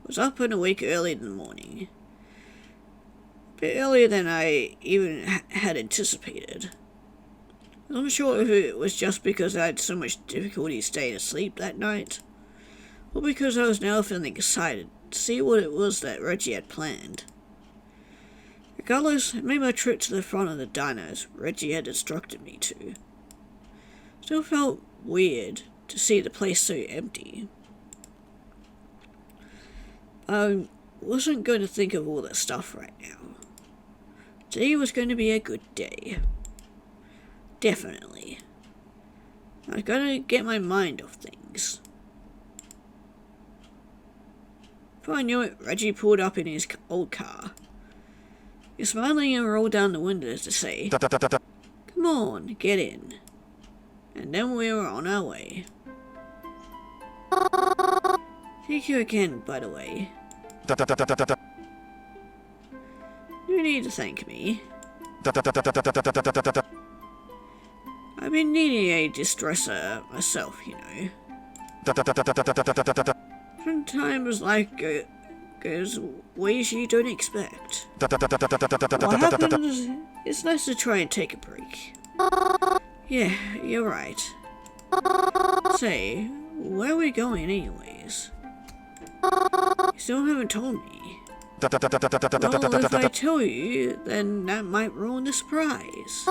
was up and awake early in the morning. A bit earlier than I even had anticipated. I'm not sure if it was just because I had so much difficulty staying asleep that night, or because I was now feeling excited to see what it was that Reggie had planned. Regardless, I made my trip to the front of the diner as Reggie had instructed me to. Still felt weird to see the place so empty. I wasn't going to think of all that stuff right now. Today was going to be a good day. Definitely. I gotta get my mind off things. Before I knew it, Reggie pulled up in his old car. He was smiling and rolled down the window to say, "Come on, get in." And then we were on our way. Thank you again, by the way. You need to thank me. I've been needing a distresser myself, you know. Sometimes life goes ways you don't expect. What happens, it's nice to try and take a break. Yeah, you're right. Say, where are we going anyways? You still haven't told me. Well, if I tell you, then that might ruin the surprise.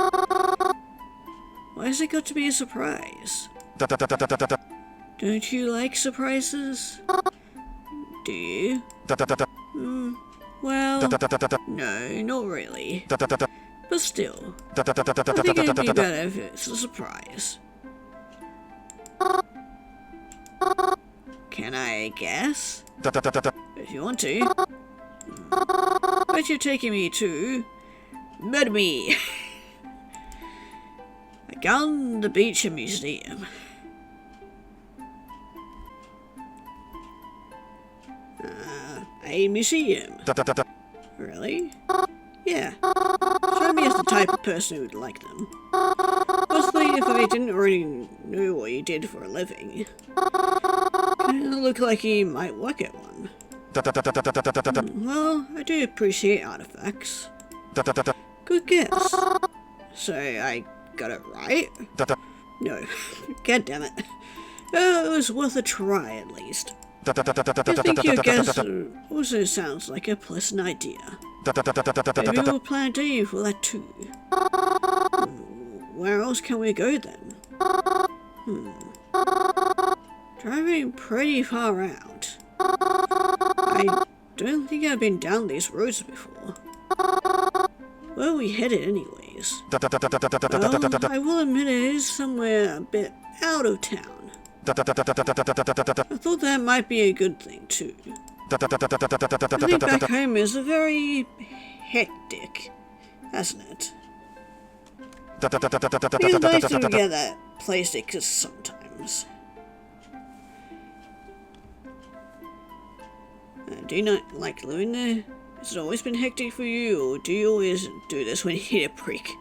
Why has it got to be a surprise? Don't you like surprises? Do you? Well, no, not really. But still, I think it'd be better if it's a surprise. Can I guess? If you want to. Bet you're taking me to Murder Me. A gun, the beach, and museum. A museum. Really? Yeah. Show me as the type of person who'd like them. Mostly if I didn't already know what you did for a living. Kinda look like you might work at one. Well, I do appreciate artifacts. Good guess. So I got it right? No. God damn it. It was worth a try at least. I think your guess also sounds like a pleasant idea. Maybe we'll plan a day for that too. Where else can we go then? Driving pretty far out. I don't think I've been down these roads before. Where are we headed anyways? Well, I will admit it is somewhere a bit out of town. I thought that might be a good thing too. I think back home is very hectic, hasn't it? Feels nice to get that place exists sometimes. Do you not like living there? Has it always been hectic for you, or do you always do this when you need a break?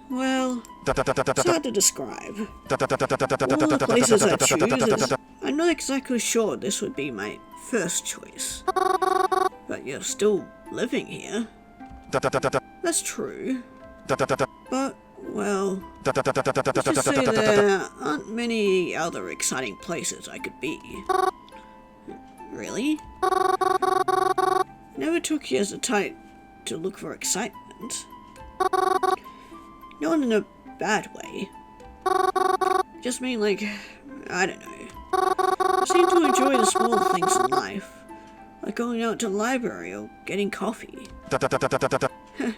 Well, it's hard to describe. All the places I choose, I'm not exactly sure this would be my first choice. But you're still living here. That's true. But, well, let's just say there aren't many other exciting places I could be. Really? Never took you as a type to look for excitement. Not in a bad way. Just mean like, I don't know. I seem to enjoy the small things in life. Like going out to the library or getting coffee.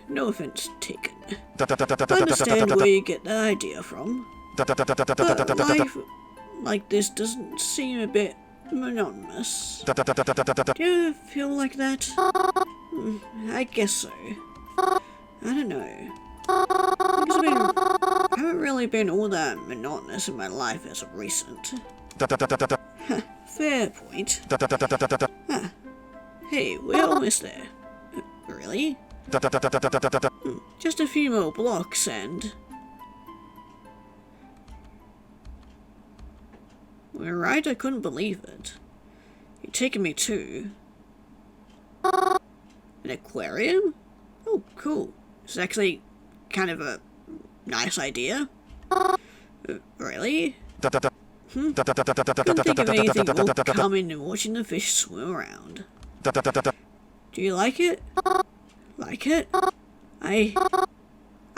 No offense taken. I understand where you get that idea from. But life like this doesn't seem a bit monotonous. Do you feel like that? I guess so. I don't know. I haven't really been all that monotonous in my life as of recent. Fair point. Hey, we're almost there. Really? Just a few more blocks and... We're right, I couldn't believe it. You're taking me to an aquarium? Oh, cool. It's actually kind of a nice idea. Really? Couldn't think of anything more calming than watching the fish swim around. Do you like it? Like it? I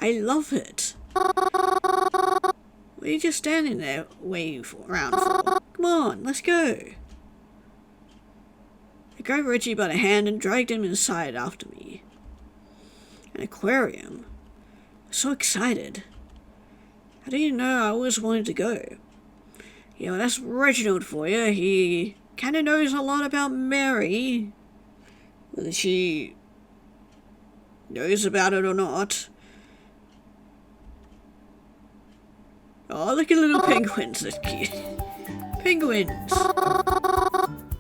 love it. What are you just standing there waiting around for? Come on, let's go. I grabbed Reggie by the hand and dragged him inside after me. An aquarium? So excited. How do you know I always wanted to go? Yeah, well, that's Reginald for you. He kind of knows a lot about Mary. Whether she knows about it or not. Oh, look at little penguins. That's cute. Penguins. I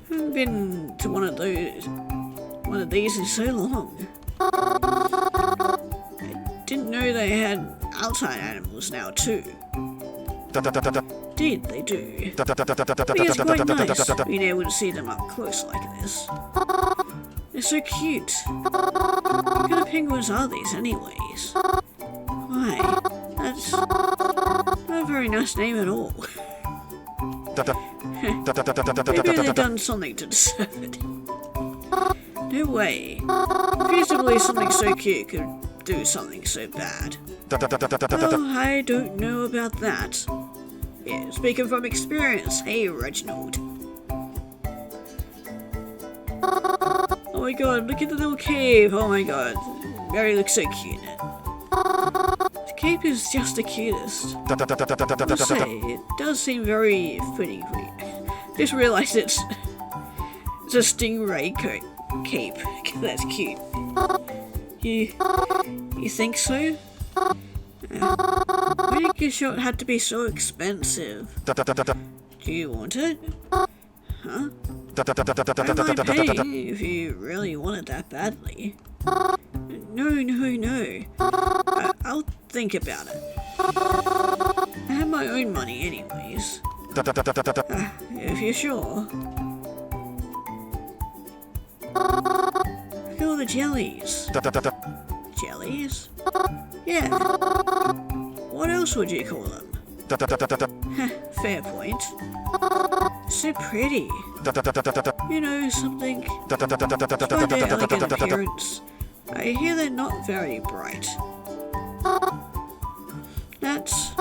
haven't been to one of these in so long. I didn't know they had outside animals now too. Indeed, they do. I think it's quite nice being able to see them up close like this. They're so cute. What kind of penguins are these anyways? Why? That's not a very nice name at all. Maybe they've done something to deserve it. No way. Feasibly something so cute could do something so bad. Well, I don't know about that. Yeah, speaking from experience, hey Reginald. Oh my god, look at the little cave, oh my god. Mary looks so cute in it. The cave is just the cutest. I must say, it does seem very pretty. Just realised it's a stingray cape. That's cute. You think so? Why did you sure it had to be so expensive? Do you want it? Huh? I don't mind paying if you really want it that badly. No. I'll think about it. I have my own money anyways. If you're sure. Look at all the jellies. Jellies? Yeah. What else would you call them? Fair point. So pretty. You know something? Despite their elegant appearance, I hear they're not very bright. That's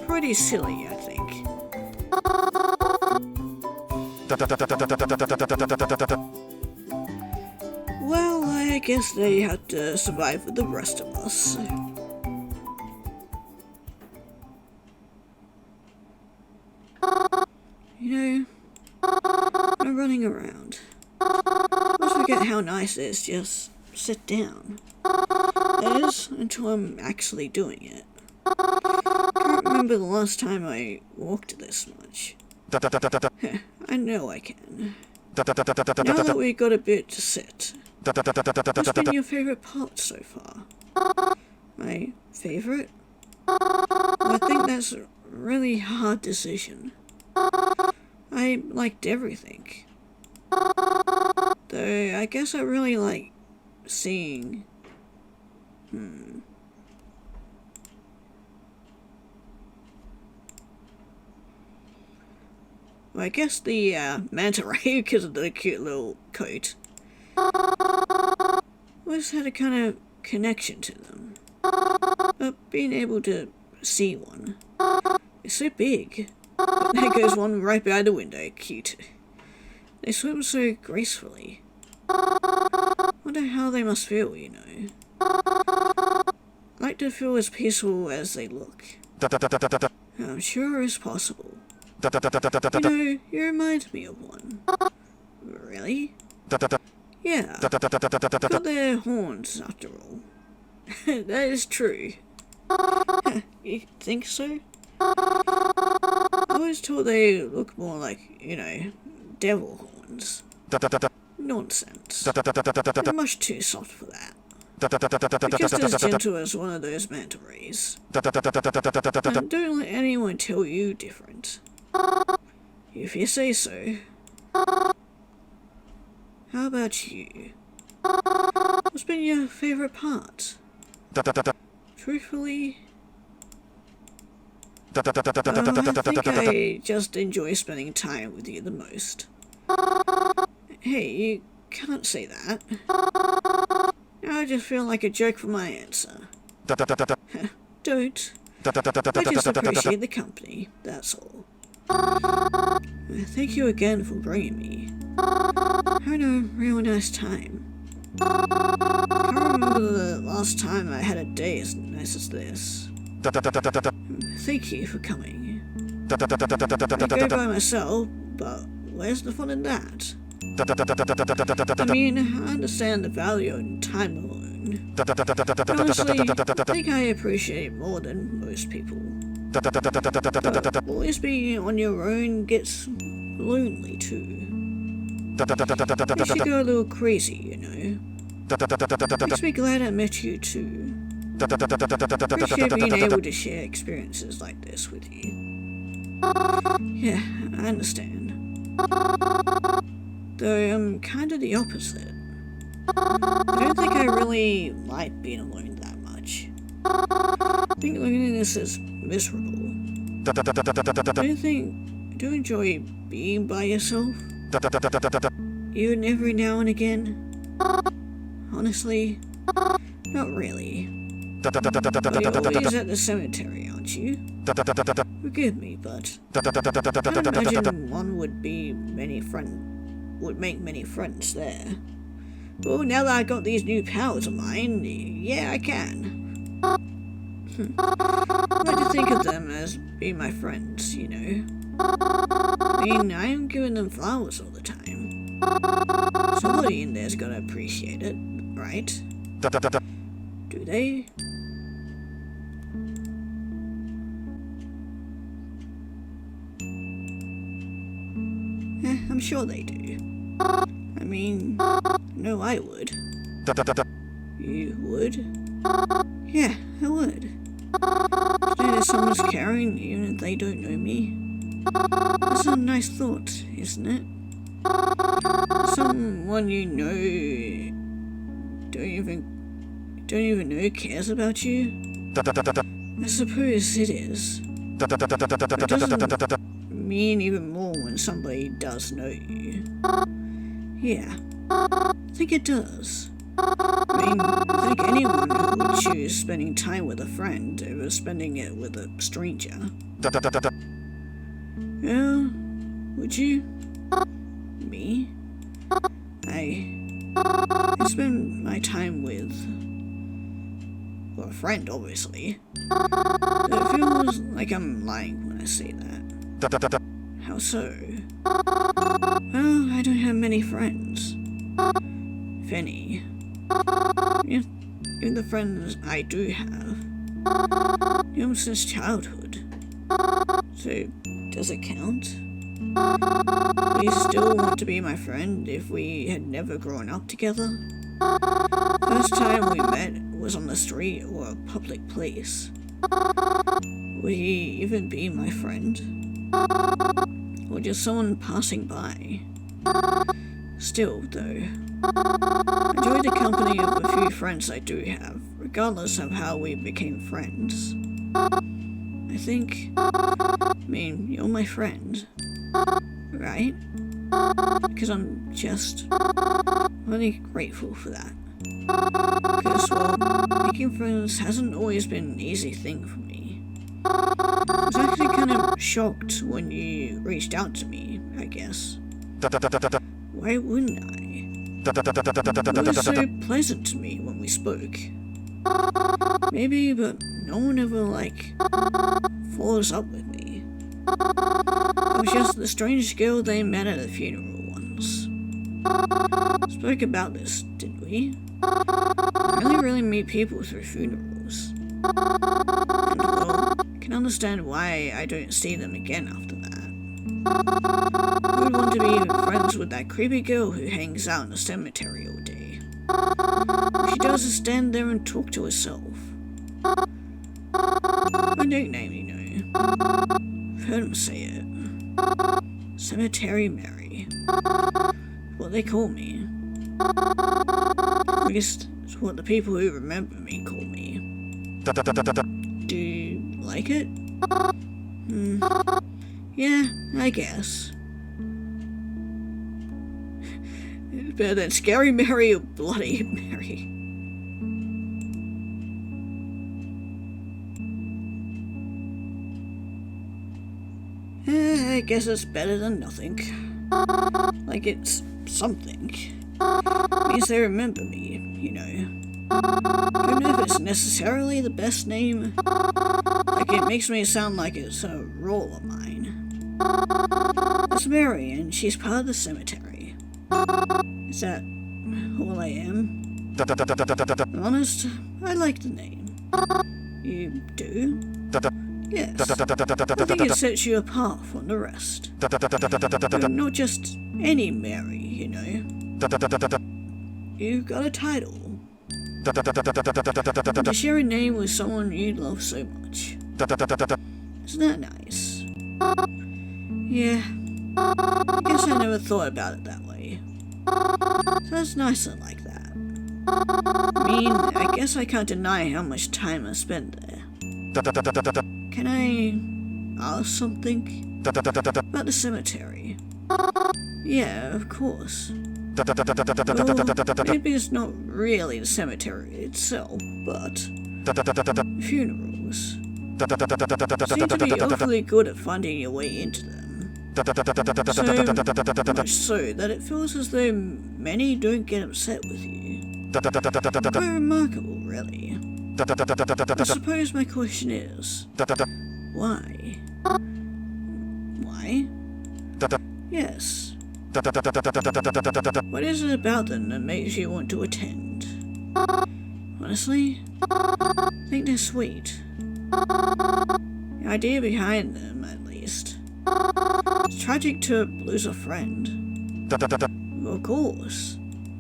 pretty silly, I think. Well, I guess they had to survive with the rest of us. You know, I'm running around. Let's forget how nice it is, just sit down. That is, until I'm actually doing it. I can't remember the last time I walked this much. I know I can. Now that we've got a bit to sit, what's been your favourite part so far? My favourite? Well, I think that's a really hard decision. I liked everything. Though I guess I really like seeing... Well, I guess the manta ray, because of the cute little coat, always had a kind of connection to them. But being able to see one is so big. There goes one right by the window, cute. They swim so gracefully. Wonder how they must feel, you know. Like to feel as peaceful as they look. I'm sure it's possible. You know, you remind me of one. Really? Yeah. Got their horns, after all. That is true. You think so? I always thought they look more like, you know, devil horns. Nonsense. They're much too soft for that. They're just as gentle as one of those manta rays. And don't let anyone tell you different. If you say so. How about you? What's been your favorite part? Truthfully, I think I just enjoy spending time with you the most. Hey, you can't say that. I just feel like a jerk for my answer. Don't. I just appreciate the company, that's all. Thank you again for bringing me. Had a real nice time. I remember the last time I had a day as nice as this. Thank you for coming. I go by myself, but where's the fun in that? I mean, I understand the value in time alone. Honestly, I think I appreciate it more than most people. But always being on your own gets lonely too. Makes you go a little crazy, you know. Makes me glad I met you too. Appreciate being able to share experiences like this with you. Yeah, I understand. Though I'm kinda the opposite. I don't think I really like being alone that much. I think loneliness is miserable. Do you enjoy being by yourself? Even every now and again? Honestly, not really. But you're always at the cemetery, aren't you? Forgive me, but I can't imagine one would make many friends there. Well, now that I got these new powers of mine, yeah, I can. I like to think of them as being my friends, you know. I mean, I am giving them flowers all the time. Somebody in there's gotta appreciate it, right? Do they? I'm sure they do. I mean, no, I would. You would? Yeah, I would. To know that someone's caring even if they don't know me. That's a nice thought, isn't it? Someone you know don't even know cares about you? I suppose it is. But it doesn't mean even more when somebody does know you. Yeah, I think it does. I mean, I think anyone would choose spending time with a friend over spending it with a stranger. Yeah, would you? Me? I spend my time with... well, a friend, obviously. It feels like I'm lying when I say that. How so? Well, I don't have many friends. If any. Even the friends I do have. Even since childhood. So, does it count? Do you still want to be my friend if we had never grown up together? First time we met was on the street or a public place. Would he even be my friend? Or just someone passing by? Still, though, I enjoy the company of a few friends I do have, regardless of how we became friends. I think, I mean, you're my friend, right? Because I'm just really grateful for that. Because, well, making friends hasn't always been an easy thing for me. I was actually kind of shocked when you reached out to me, I guess. Why wouldn't I? It was so pleasant to me when we spoke. Maybe, but no one ever, follows up with me. I was just the strange girl they met at a funeral once. Spoke about this, didn't we? I only really meet people through funerals. And, well, I can understand why I don't see them again after that. Who would want to be friends with that creepy girl who hangs out in the cemetery all day? All she does is stand there and talk to herself. My nickname, you know. I've heard him say it. Cemetery Mary. What they call me. At least it's what the people who remember me call me. Do you like it? Yeah, I guess. It's better than Scary Mary or Bloody Mary. I guess it's better than nothing. Like it's something. Means they remember me, you know. Don't know if it's necessarily the best name. Like it makes me sound like it's a role of mine. It's Mary and she's part of the cemetery. Is that all I am? Honest, I like the name. You do? Yes. I think it sets you apart from the rest. You're not just any Mary, you know. You've got a title. To share a name with someone you love so much. Isn't that nice? Yeah. I guess I never thought about it that way. So it's nicer like that. I mean, I guess I can't deny how much time I spent there. Can I ask something? About the cemetery? Yeah, of course. Well, maybe it's not really the cemetery itself, but funerals seem to be awfully good at finding your way into them. So much so that it feels as though many don't get upset with you. Quite remarkable, really. I suppose my question is, why? Why? Yes. What is it about them that makes you want to attend? Honestly, I think they're sweet. The idea behind them, at least. It's tragic to lose a friend. Of course.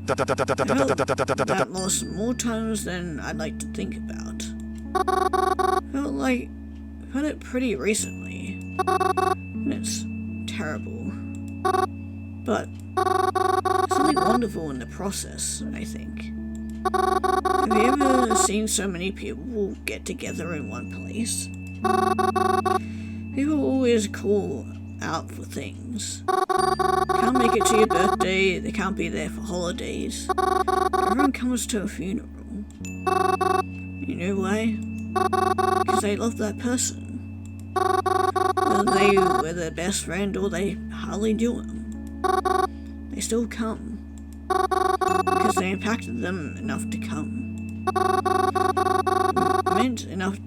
I felt that loss more times than I'd like to think about. Felt it pretty recently. And it's terrible. But something wonderful in the process, I think. Have you ever seen so many people get together in one place? People always call out for things. Can't make it to your birthday, they can't be there for holidays. Everyone comes to a funeral. You know why? Because they love that person. Whether they were their best friend or they hardly knew him. They still come. Because they impacted them enough to come. Meant enough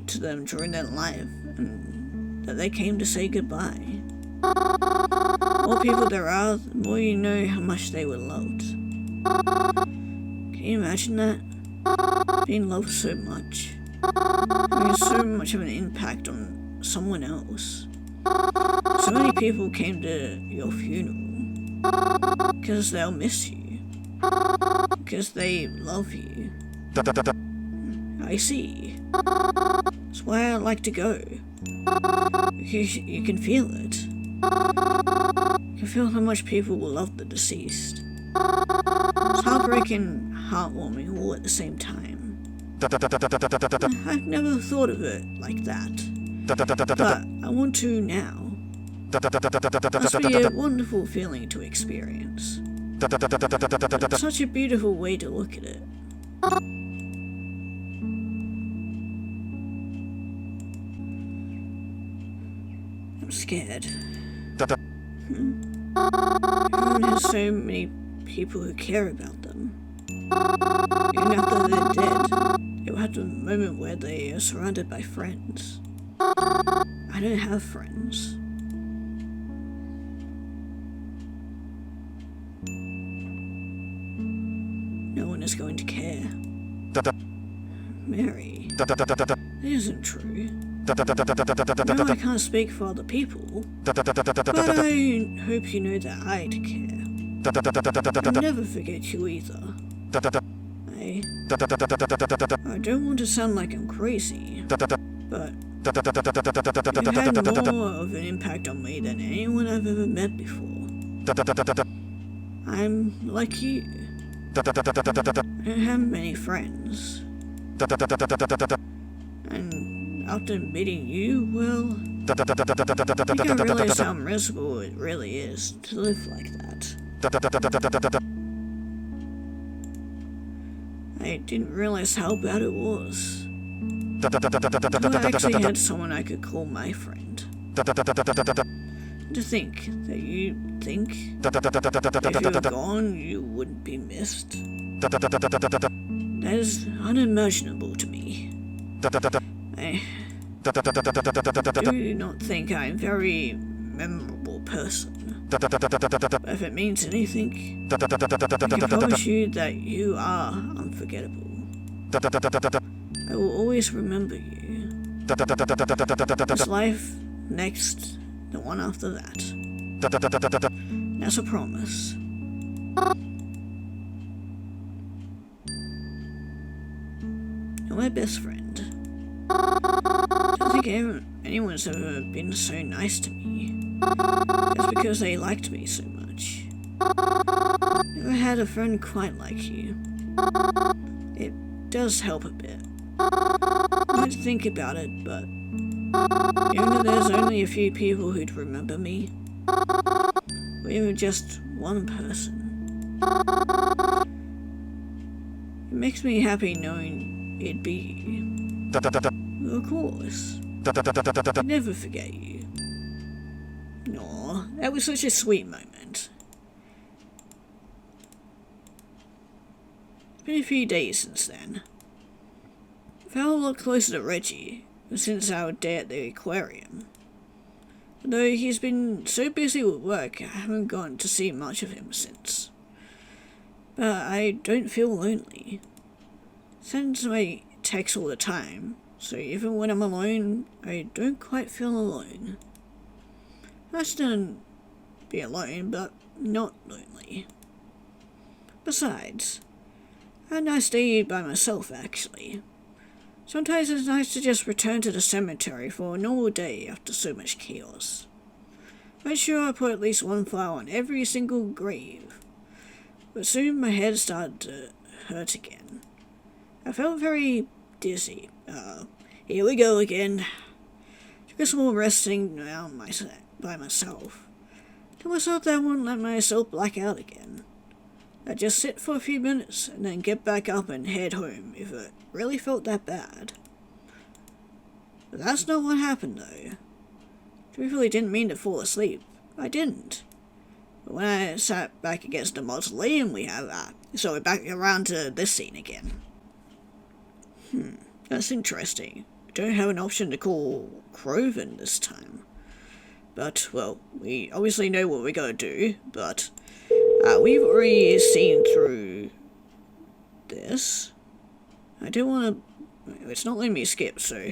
to them during their life, and that they came to say goodbye. The more people there are, the more you know how much they were loved. Can you imagine that? Being loved so much. Having so much of an impact on someone else. So many people came to your funeral. Because they'll miss you. Because they love you. I see. That's why I like to go. Because you can feel it. You can feel how much people will love the deceased. It's heartbreaking and heartwarming all at the same time. I've never thought of it like that. But I want to now. Must be a wonderful feeling to experience. Such a beautiful way to look at it. I'm scared. Everyone has so many people who care about them. Even after they're dead, they'll have the moment where they are surrounded by friends. I don't have friends. No one is going to care. Mary, that isn't true. No, I can't speak for other people, but I hope you know that I'd care. I'll never forget you either. I don't want to sound like I'm crazy, but You've had more of an impact on me than anyone I've ever met before. I'm like you. I don't have many friends. And after meeting you, well, I think I realized how miserable it really is to live like that. I didn't realize how bad it was. Until I actually had someone I could call my friend. To think that you think if you were gone, you wouldn't be missed. That is unimaginable to me. I do not think I'm a very memorable person. But if it means anything, I can promise you that you are unforgettable. I will always remember you. This life, next, the one after that. That's a promise. You're my best friend. I don't think anyone's ever been so nice to me. Just because they liked me so much. Never had a friend quite like you. It does help a bit. I don't think about it, but even though there's only a few people who'd remember me, or even just one person, it makes me happy knowing it'd be you. Of course. I'd never forget you. Aw, that was such a sweet moment. It's been a few days since then. I felt a lot closer to Reggie since our day at the aquarium. Though he's been so busy with work, I haven't gotten to see much of him since. But I don't feel lonely. Sends my texts all the time, so even when I'm alone, I don't quite feel alone. I still be alone, but not lonely. Besides, I had a nice day by myself, actually. Sometimes it's nice to just return to the cemetery for a normal day after so much chaos. Made sure I put at least one flower on every single grave. But soon my head started to hurt again. I felt very dizzy. Here we go again. Took a small resting around by myself. Told myself that I wouldn't let myself black out again. I'd just sit for a few minutes and then get back up and head home if it really felt that bad. But that's not what happened though. Truthfully didn't mean to fall asleep. I didn't. But when I sat back against the mausoleum we have, so we're back around to this scene again. That's interesting. We don't have an option to call Croven this time. But, well, we obviously know what we gotta do, but we've already seen through this. I don't want to... It's not letting me skip, so...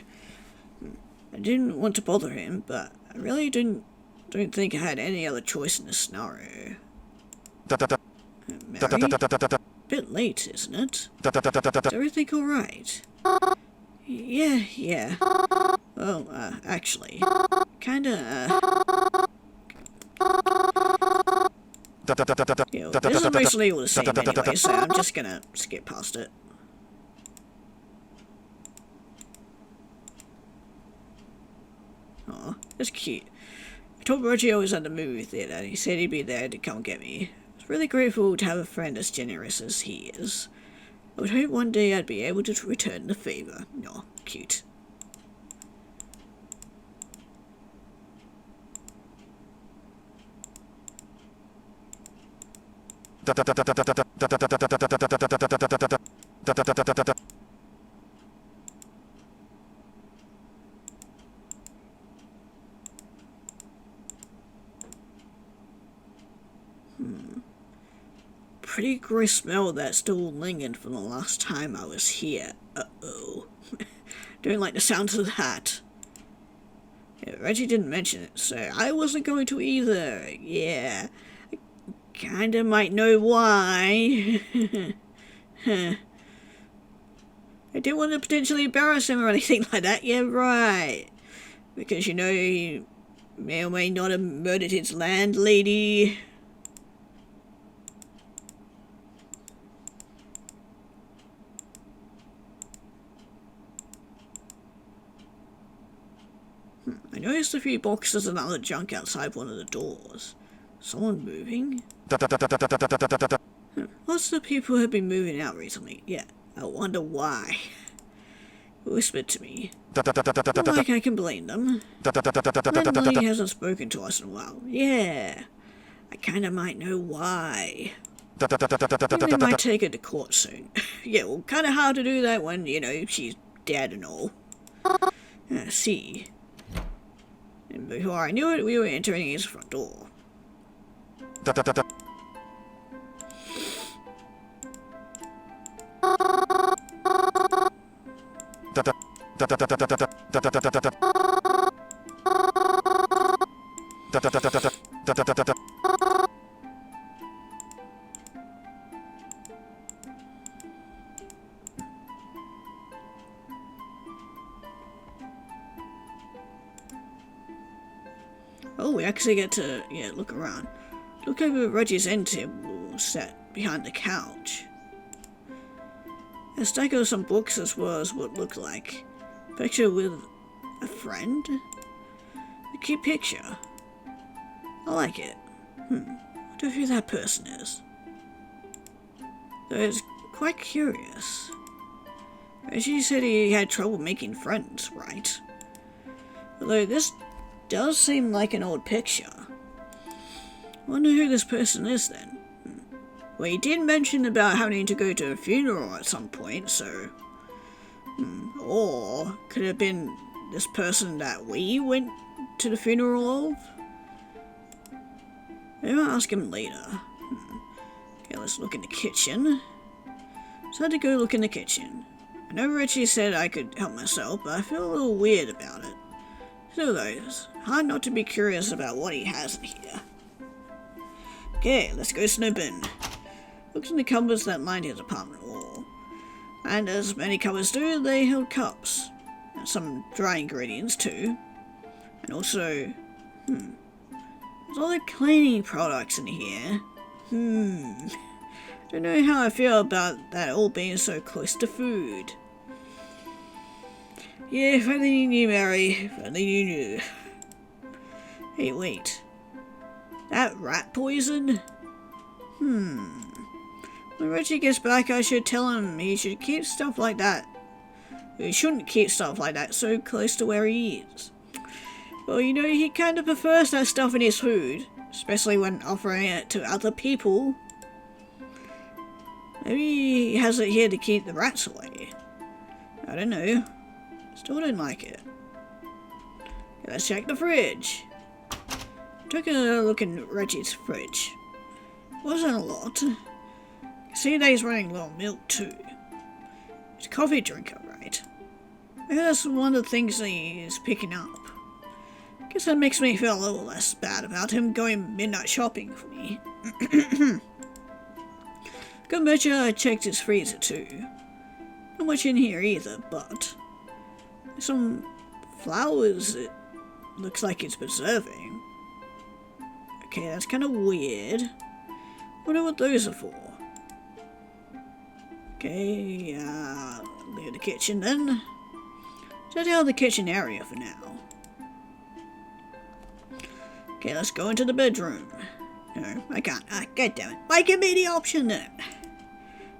I didn't want to bother him, but I really don't think I had any other choice in this scenario. Mary? Bit late, isn't it? Is everything alright? Yeah. Well, actually, kinda, this is basically all the same anyway, so I'm just gonna skip past it. Aw, that's cute. I told Reggie I was at the movie theater, and he said he'd be there to come get me. I was really grateful to have a friend as generous as he is. I would hope one day I'd be able to return the favor. Aw, cute. Pretty gross smell that still lingered from the last time I was here. Uh-oh. Don't like the sound of that. Yeah, Reggie didn't mention it, so I wasn't going to either. Yeah. I kinda might know why. I didn't want to potentially embarrass him or anything like that. Yeah, right. Because, you know, he may or may not have murdered his landlady. I noticed a few boxes and other junk outside one of the doors. Someone moving? Lots of people have been moving out recently. Yeah, I wonder why. Whispered to me. Not like I can blame them. Landlady hasn't spoken to us in a while. Yeah, I kinda might know why. They might take her to court soon. Yeah, well, kinda hard to do that when, you know, she's dead and all. See. And before I knew it, we were entering his front door. Oh, we actually get to, yeah, look around. Look over Reggie's end table set behind the couch. A stack of some books as well as what looked like. Picture with a friend? A cute picture. I like it. I wonder who that person is. Though it's quite curious. Reggie said he had trouble making friends, right? Although this does seem like an old picture. Wonder who this person is then. Well, he did mention about having to go to a funeral at some point, so... Or could it have been this person that we went to the funeral of? Maybe I'll ask him later. Okay, let's look in the kitchen. So I had to go look in the kitchen. I know Richie said I could help myself, but I feel a little weird about it. Still though, it's hard not to be curious about what he has in here. Okay, let's go snooping. Looks in the cupboards that lined his apartment wall. And as many cupboards do, they held cups. And some dry ingredients too. And also, there's other cleaning products in here. Don't know how I feel about that all being so close to food. Yeah, if only you knew, Mary. If only you knew. Hey, wait. That rat poison? When Reggie gets back, I should tell him he should keep stuff like that. He shouldn't keep stuff like that so close to where he is. Well, you know, he kind of prefers that stuff in his food, especially when offering it to other people. Maybe he has it here to keep the rats away. I don't know. Still don't like it. Okay, let's check the fridge. Took a look in Reggie's fridge. Wasn't a lot. See that he's running low on milk too. He's a coffee drinker, right? Maybe that's one of the things he is picking up. Guess that makes me feel a little less bad about him going midnight shopping for me. Good measure, I checked his freezer too. Not much in here either, but some flowers it looks like it's preserving. Okay, that's kind of weird. Wonder what those are for. Okay, leave the kitchen then. Check out the kitchen area for now. Okay, let's go into the bedroom. No, I can't. God damn it. Why give me the option then?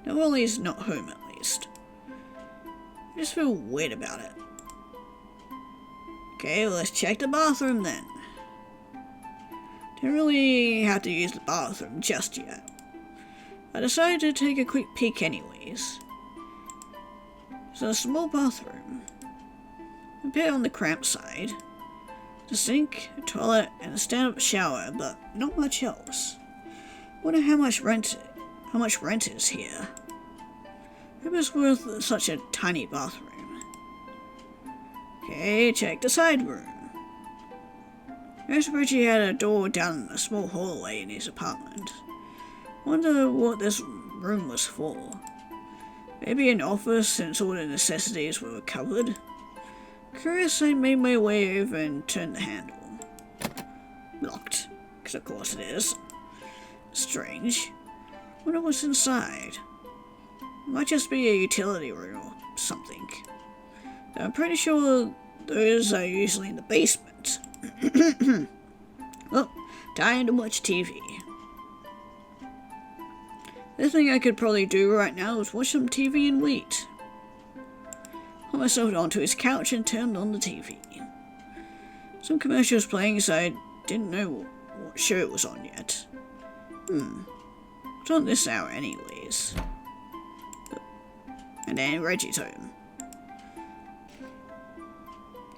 No, well, he's not home at least. I just feel weird about it. Okay, well, let's check the bathroom then. Don't really have to use the bathroom just yet. I decided to take a quick peek anyways. It's a small bathroom. A bit on the cramped side. A sink, a toilet, and a stand-up shower, but not much else. Wonder how much rent is here. Maybe it's worth such a tiny bathroom. Okay, check the side room. Noticed Richie had a door down a small hallway in his apartment. Wonder what this room was for. Maybe an office since all the necessities were covered. Curious, I made my way over and turned the handle. Locked, because of course it is. Strange. Wonder what's inside. Might just be a utility room or something. I'm pretty sure those are usually in the basement. Well, time to watch TV. The thing I could probably do right now is watch some TV and wait. Put myself onto his couch and turned on the TV. Some commercials playing, so I didn't know what show it was on yet. It's on this hour anyways. And then Reggie's home.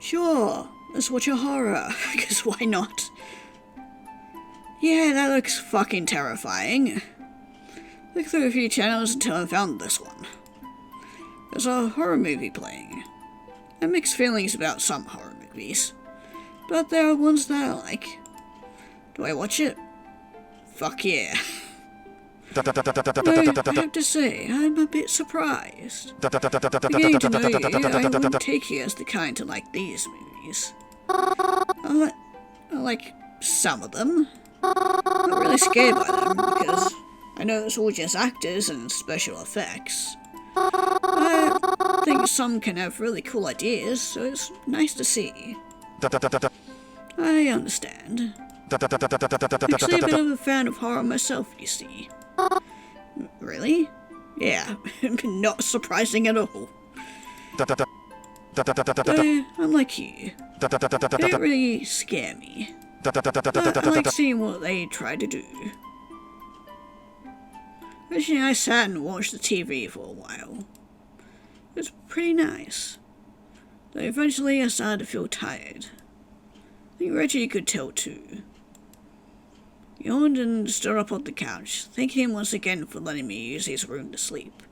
Sure, let's watch a horror, because why not? Yeah, that looks fucking terrifying. Looked through a few channels until I found this one. There's a horror movie playing. I have mixed feelings about some horror movies, but there are ones that I like. Do I watch it? Fuck yeah. I have to say, I'm a bit surprised. Beginning to know you, I wouldn't take you as the kind to like these movies. I like some of them. I'm not really scared by them, because I know it's all just actors and special effects. I think some can have really cool ideas, so it's nice to see. I understand. Actually a bit of a fan of horror myself, you see. Really? Yeah, not surprising at all. I'm like you. They don't really scare me. But I like seeing what they try to do. Originally I sat and watched the TV for a while. It was pretty nice. Though eventually I started to feel tired. I think Reggie could tell too. He yawned and stood up on the couch, thanking him once again for letting me use his room to sleep.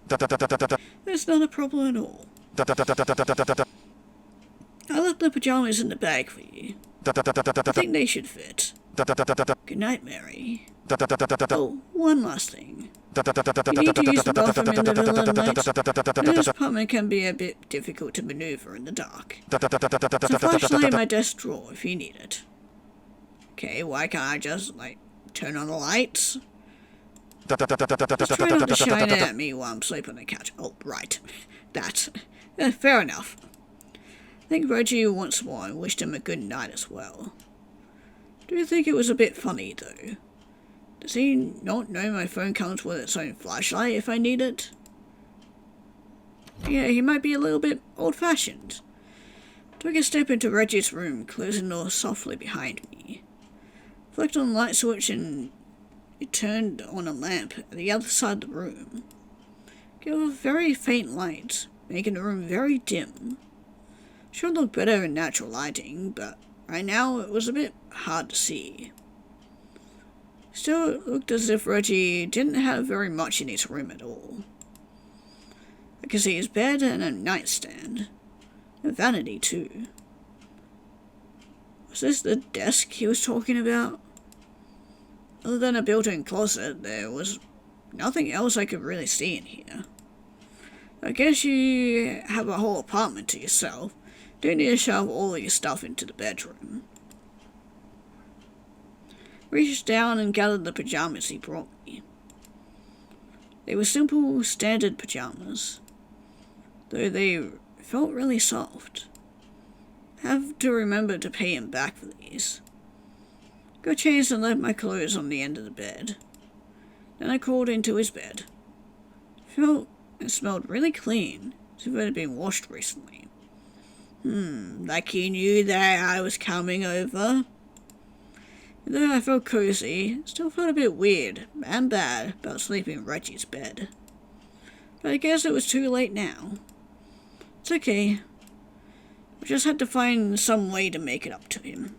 That's not a problem at all. I left the pajamas in the bag for you. I think they should fit. Good night, Mary. Oh, one last thing. You need to use the bathroom in the middle of the night. This apartment can be a bit difficult to maneuver in the dark. There's a flashlight in my desk drawer if you need it. Okay, why can't I just, turn on the lights? Just try not to shine at me while I'm sleeping on the couch. Oh, right. That. Fair enough. I think Reggie once more wished him a good night as well. Do you think it was a bit funny, though? Does he not know my phone comes with its own flashlight if I need it? Yeah, he might be a little bit old-fashioned. Took a step into Reggie's room, closing the door softly behind me. Flicked on the light switch and it turned on a lamp at the other side of the room. Gave a very faint light, making the room very dim. Should look better in natural lighting, but right now it was a bit hard to see. Still, it looked as if Reggie didn't have very much in his room at all. I could see his bed and a nightstand. A vanity, too. Was this the desk he was talking about? Other than a built-in closet, there was nothing else I could really see in here. I guess you have a whole apartment to yourself. Don't need to shove all your stuff into the bedroom. Reached down and gathered the pajamas he brought me. They were simple, standard pajamas, though they felt really soft. I have to remember to pay him back for these. Got changed and left my clothes on the end of the bed. Then I crawled into his bed. Felt and smelled really clean, as if it had been washed recently. Like he knew that I was coming over. Though I felt cozy, still felt a bit weird and bad about sleeping in Reggie's bed. But I guess it was too late now. It's okay. I just had to find some way to make it up to him.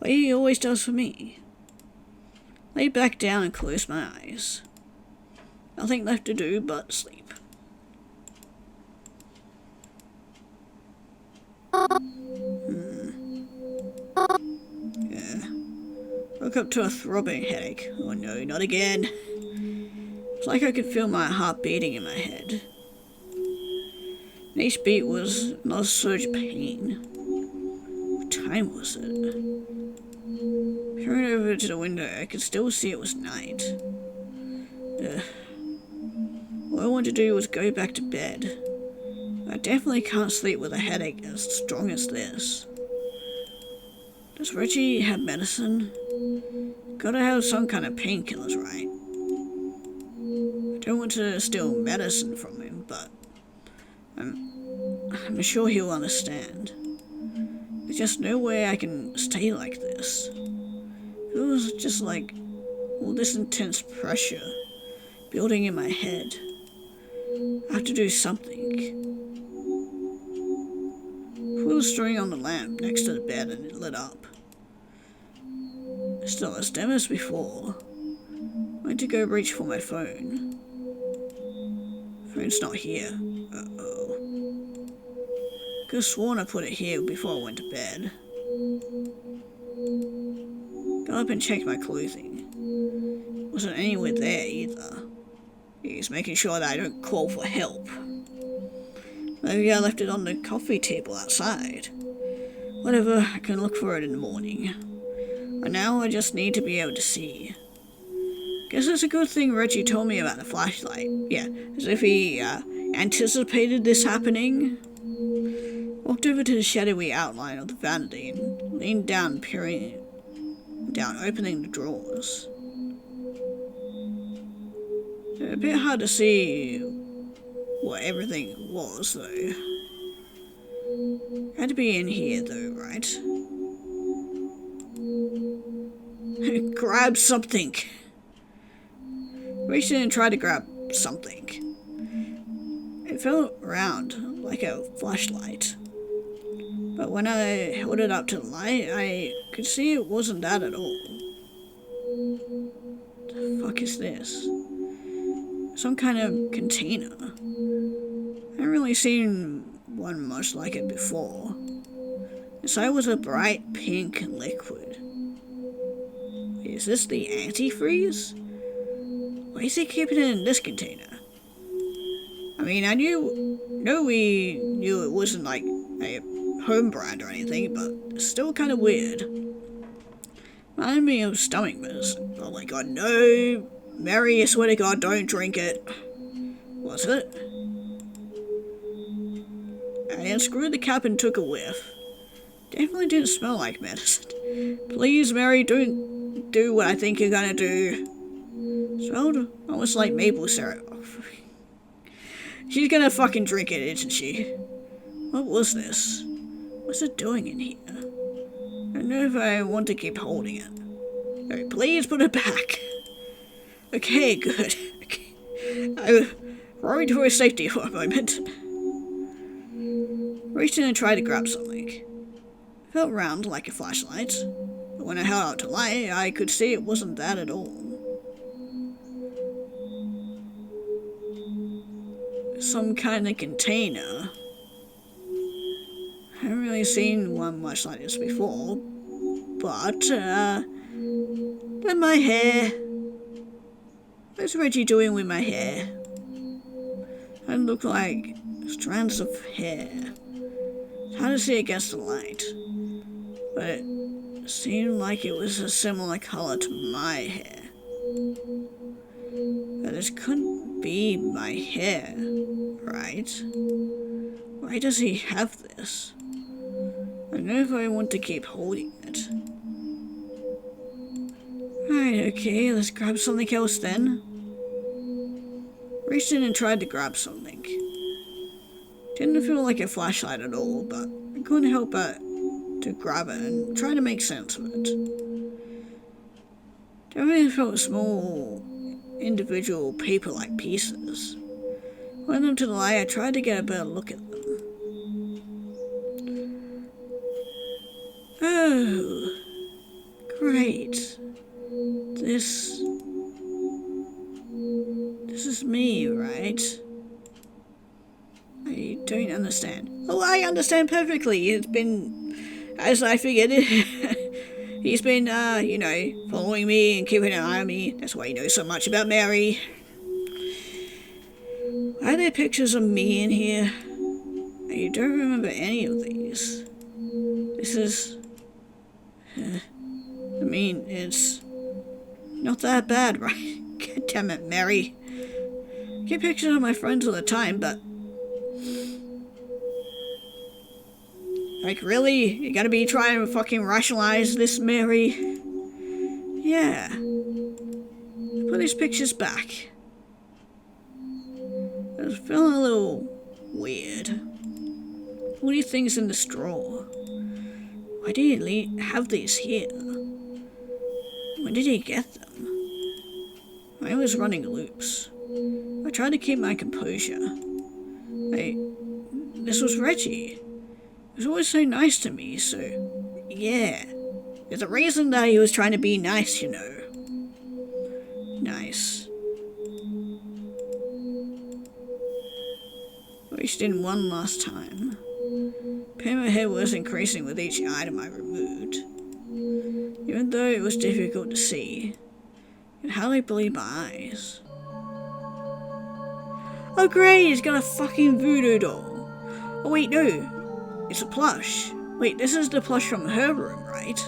Like he always does for me. Lay back down and close my eyes. Nothing left to do but sleep. Yeah. Woke up to a throbbing headache. Oh no, not again. It's like I could feel my heart beating in my head. Each beat was another surge of pain. What time was it? Peering over to the window, I could still see it was night. All I wanted to do was go back to bed. I definitely can't sleep with a headache as strong as this. Does Reggie have medicine? Gotta have some kind of painkillers, right? I don't want to steal medicine from him, but I'm sure he'll understand. There's just no way I can stay like this. It was just like all this intense pressure building in my head. I have to do something. Put a string on the lamp next to the bed and it lit up. Still as dim as before. Went to go reach for my phone. Phone's not here. Uh-oh. Could've sworn I put it here before I went to bed. Got up and checked my clothing. Wasn't anywhere there either. He's making sure that I don't call for help. Maybe I left it on the coffee table outside. Whatever, I can look for it in the morning. But now I just need to be able to see. Guess it's a good thing Reggie told me about the flashlight. Yeah, as if he anticipated this happening. Walked over to the shadowy outline of the vanity and leaned down, peering down, opening the drawers. A bit hard to see what everything was, though. Had to be in here, though, right? Grab something. Reached in and tried to grab something. It felt round, like a flashlight. But when I held it up to the light, I could see it wasn't that at all. The fuck is this? Some kind of container. I haven't really seen one much like it before. Inside was a bright pink liquid. Is this the antifreeze? Why is he keeping it in this container? I mean, we knew it wasn't like a home brand or anything, but it's still kind of weird. Reminded me of stomach medicine. Oh my god, no! Mary, I swear to god, don't drink it. Was it? I unscrewed the cap and took a whiff. Definitely didn't smell like medicine. Please, Mary, don't do what I think you're gonna do. Smelled almost like maple syrup. She's gonna fucking drink it, isn't she? What was this? What's it doing in here? I don't know if I want to keep holding it. Right, please put it back. Okay, good. Okay. I worried for his safety for a moment. Reached in and tried to grab something. It felt round like a flashlight, but when I held out to light, I could see it wasn't that at all. Some kind of container. I haven't really seen one much like this before, but, then my hair. What's Reggie doing with my hair? It looked like strands of hair. It's hard to see against the light, but it seemed like it was a similar color to my hair. But this couldn't be my hair, right? Why does he have this? I don't know if I want to keep holding it. Right, okay, let's grab something else then. Reached in and tried to grab something. Didn't feel like a flashlight at all, but I couldn't help but to grab it and try to make sense of it. Definitely felt small, individual paper-like pieces. Went them to the light, I tried to get a better look at them. Oh, great. This is me, right? I don't understand. Oh, I understand perfectly. It's been, as I figured, he's been, following me and keeping an eye on me. That's why he knows so much about Mary. Why are there pictures of me in here? I don't remember any of these. This is... I mean, it's not that bad, right? God damn it, Mary. I get pictures of my friends all the time, but... Like, really? You gotta be trying to fucking rationalize this, Mary? Yeah. Put these pictures back. I was feeling a little weird. What do you think's in this drawer? Why did he have these here? When did he get them? I was running loops. I tried to keep my composure. This was Reggie. He was always so nice to me, so... Yeah. There's a reason that he was trying to be nice, you know. Nice. Reached in one last time. Pain in my head was increasing with each item I removed. Even though it was difficult to see, I could hardly believe my eyes. Oh great, he's got a fucking voodoo doll. Oh wait, no. It's a plush. Wait, this is the plush from her room, right?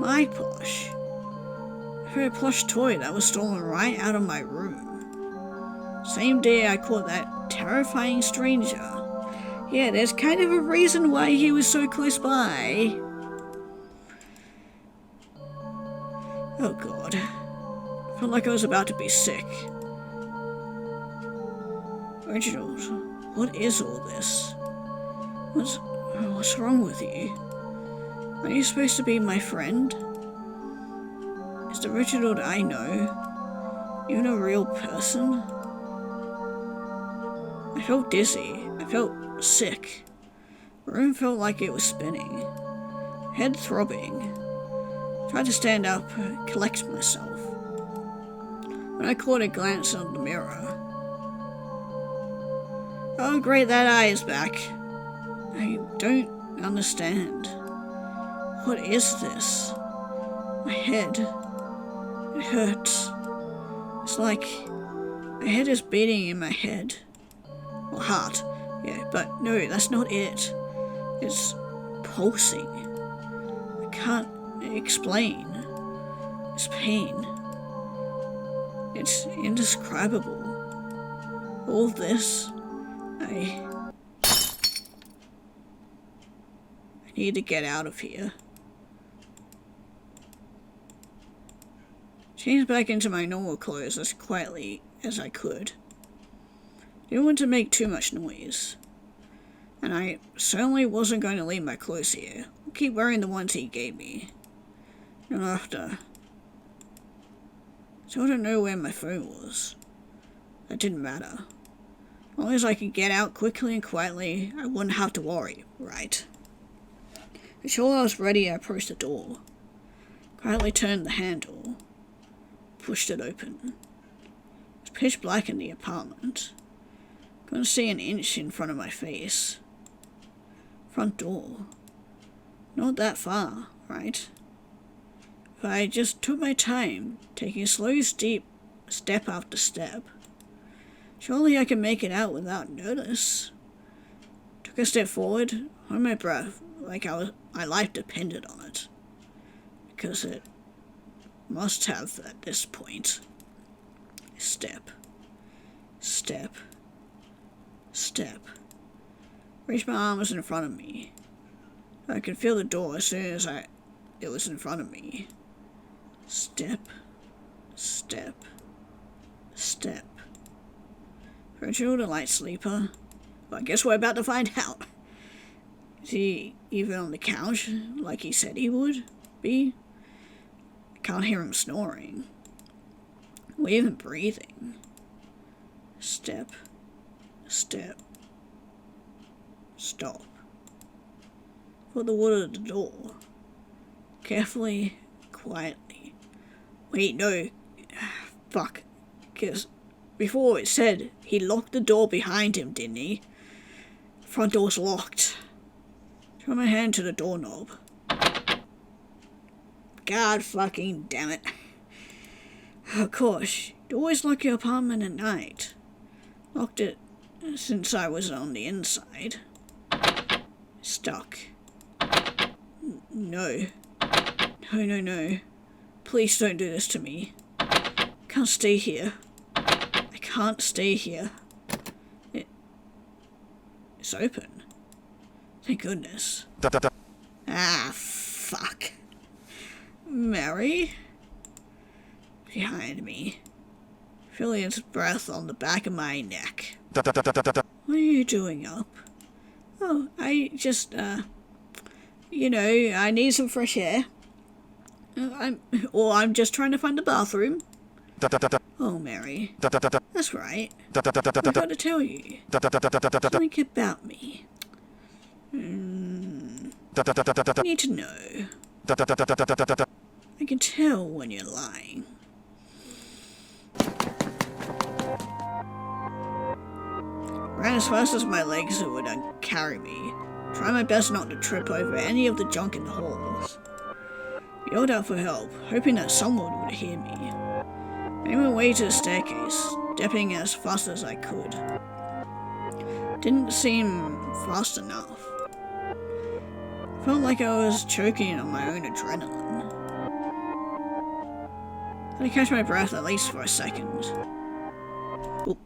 My plush. Her plush toy that was stolen right out of my room. Same day I caught that terrifying stranger. Yeah, there's kind of a reason why he was so close by. Oh god. I felt like I was about to be sick. Reginald, what is all this? What's wrong with you? Are you supposed to be my friend? Is the Reginald I know even a real person? I felt dizzy. I felt sick. The room felt like it was spinning. Head throbbing. Tried to stand up, collect myself. When I caught a glance on the mirror. Oh great, that eye is back. I don't understand. What is this? My head. It hurts. It's like my head is beating in my head. Or heart. Yeah, but no, that's not it. It's pulsing. I can't explain. It's pain. It's indescribable. All this, I need to get out of here. Changed back into my normal clothes as quietly as I could. Didn't want to make too much noise. And I certainly wasn't going to leave my clothes here. I'll keep wearing the ones he gave me. And after. So I don't know where my phone was. That didn't matter. As long as I could get out quickly and quietly, I wouldn't have to worry, right? Until I was ready, I approached the door. Quietly turned the handle. Pushed it open. It was pitch black in the apartment. Couldn't see an inch in front of my face. Front door. Not that far, right? If I just took my time, taking a slow, steep step after step, surely I could make it out without notice. Took a step forward, on my breath, like my life depended on it. Because it must have at this point. Step. Step. Step. Reached my arms in front of me. I could feel the door as soon as it was in front of me. Step. Step. Step. Reginald a light sleeper? Well, I guess we're about to find out. Is he even on the couch like he said he would be? I can't hear him snoring. Or even breathing. Step. Step. Stop. Put the wood at the door. Carefully, quietly. Wait, no. Fuck. Because before it said he locked the door behind him, didn't he? The front door's locked. Turn my hand to the doorknob. God fucking damn it. Of course, you always lock your apartment at night. Locked it since I was on the inside. Stuck. No. No. Please don't do this to me. I can't stay here. I can't stay here. It's open. Thank goodness. Ah, fuck. Mary? Behind me. Feeling its breath on the back of my neck. What are you doing up? Oh, I just, you know, I need some fresh air. I'm just trying to find the bathroom. Oh, Mary. That's right. I got to tell you. Something about me. You need to know. I can tell when you're lying. Ran as fast as my legs would carry me. Trying my best not to trip over any of the junk in the halls. Yelled out for help, hoping that someone would hear me. I made my way to the staircase, stepping as fast as I could. Didn't seem fast enough. Felt like I was choking on my own adrenaline. I had to catch my breath at least for a second. Oop.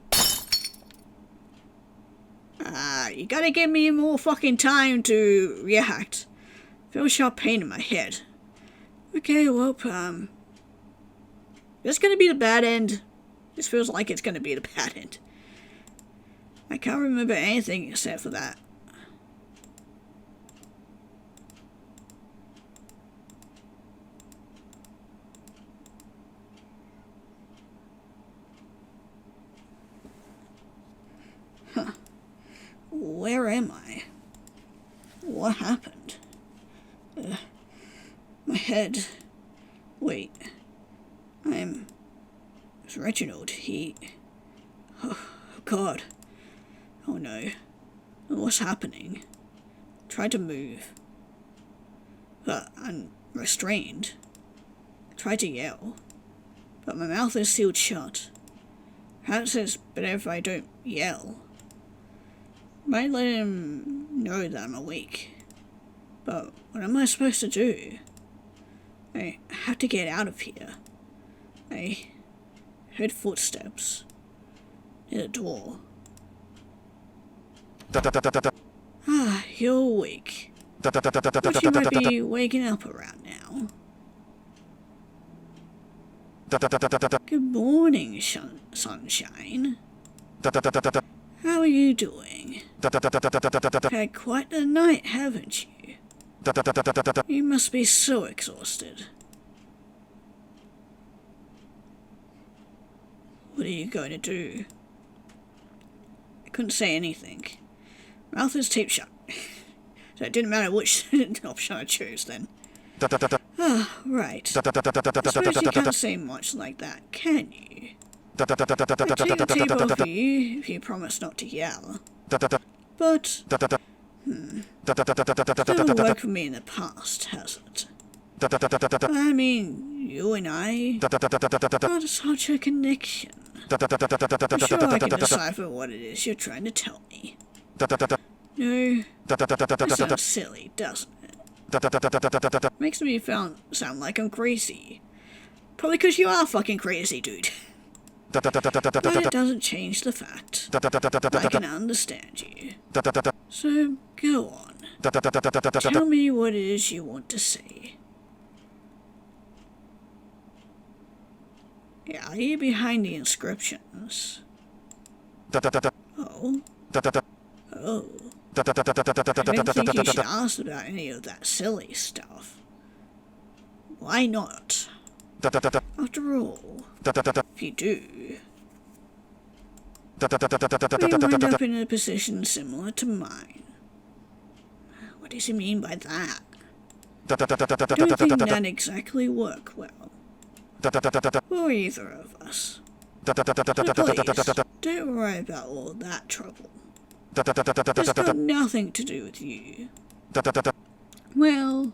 You gotta give me more fucking time to react. Feel a sharp pain in my head. Okay, well, this is gonna be the bad end. This feels like it's gonna be the bad end. I can't remember anything except for that. Huh. Where am I? What happened? My head. Wait. It's Reginald. Oh, God. Oh no. What's happening? Tried to move. But I'm restrained. Tried to yell. But my mouth is sealed shut. Perhaps it's better if I don't yell. Might let him know that I'm awake. But what am I supposed to do? I have to get out of here. I heard footsteps near the door. Ah, you're awake. But you might be waking up around now. Good morning, sunshine. How are you doing? Had quite a night, haven't you? You must be so exhausted. What are you going to do? I couldn't say anything. Mouth is taped shut. So it didn't matter which option I chose then. Ah, right. I suppose you can't say much like that, can you? I'll take the table for you if you promise not to yell. But, it's never worked for me in the past, has it? I mean, you and I got such a connection. I'm sure I can decipher what it is you're trying to tell me. No, that sounds silly, doesn't it? Makes me sound like I'm crazy. Probably because you are fucking crazy, dude. But it doesn't change the fact I can understand you. So, go on. Tell me what it is you want to say. Yeah, are you behind the inscriptions? Oh? Oh. I don't think you should ask about any of that silly stuff. Why not? After all, if you do, you wind up in a position similar to mine. What does he mean by that? I don't think that'd exactly work well. For either of us. So please, don't worry about all that trouble. It's got nothing to do with you. Well,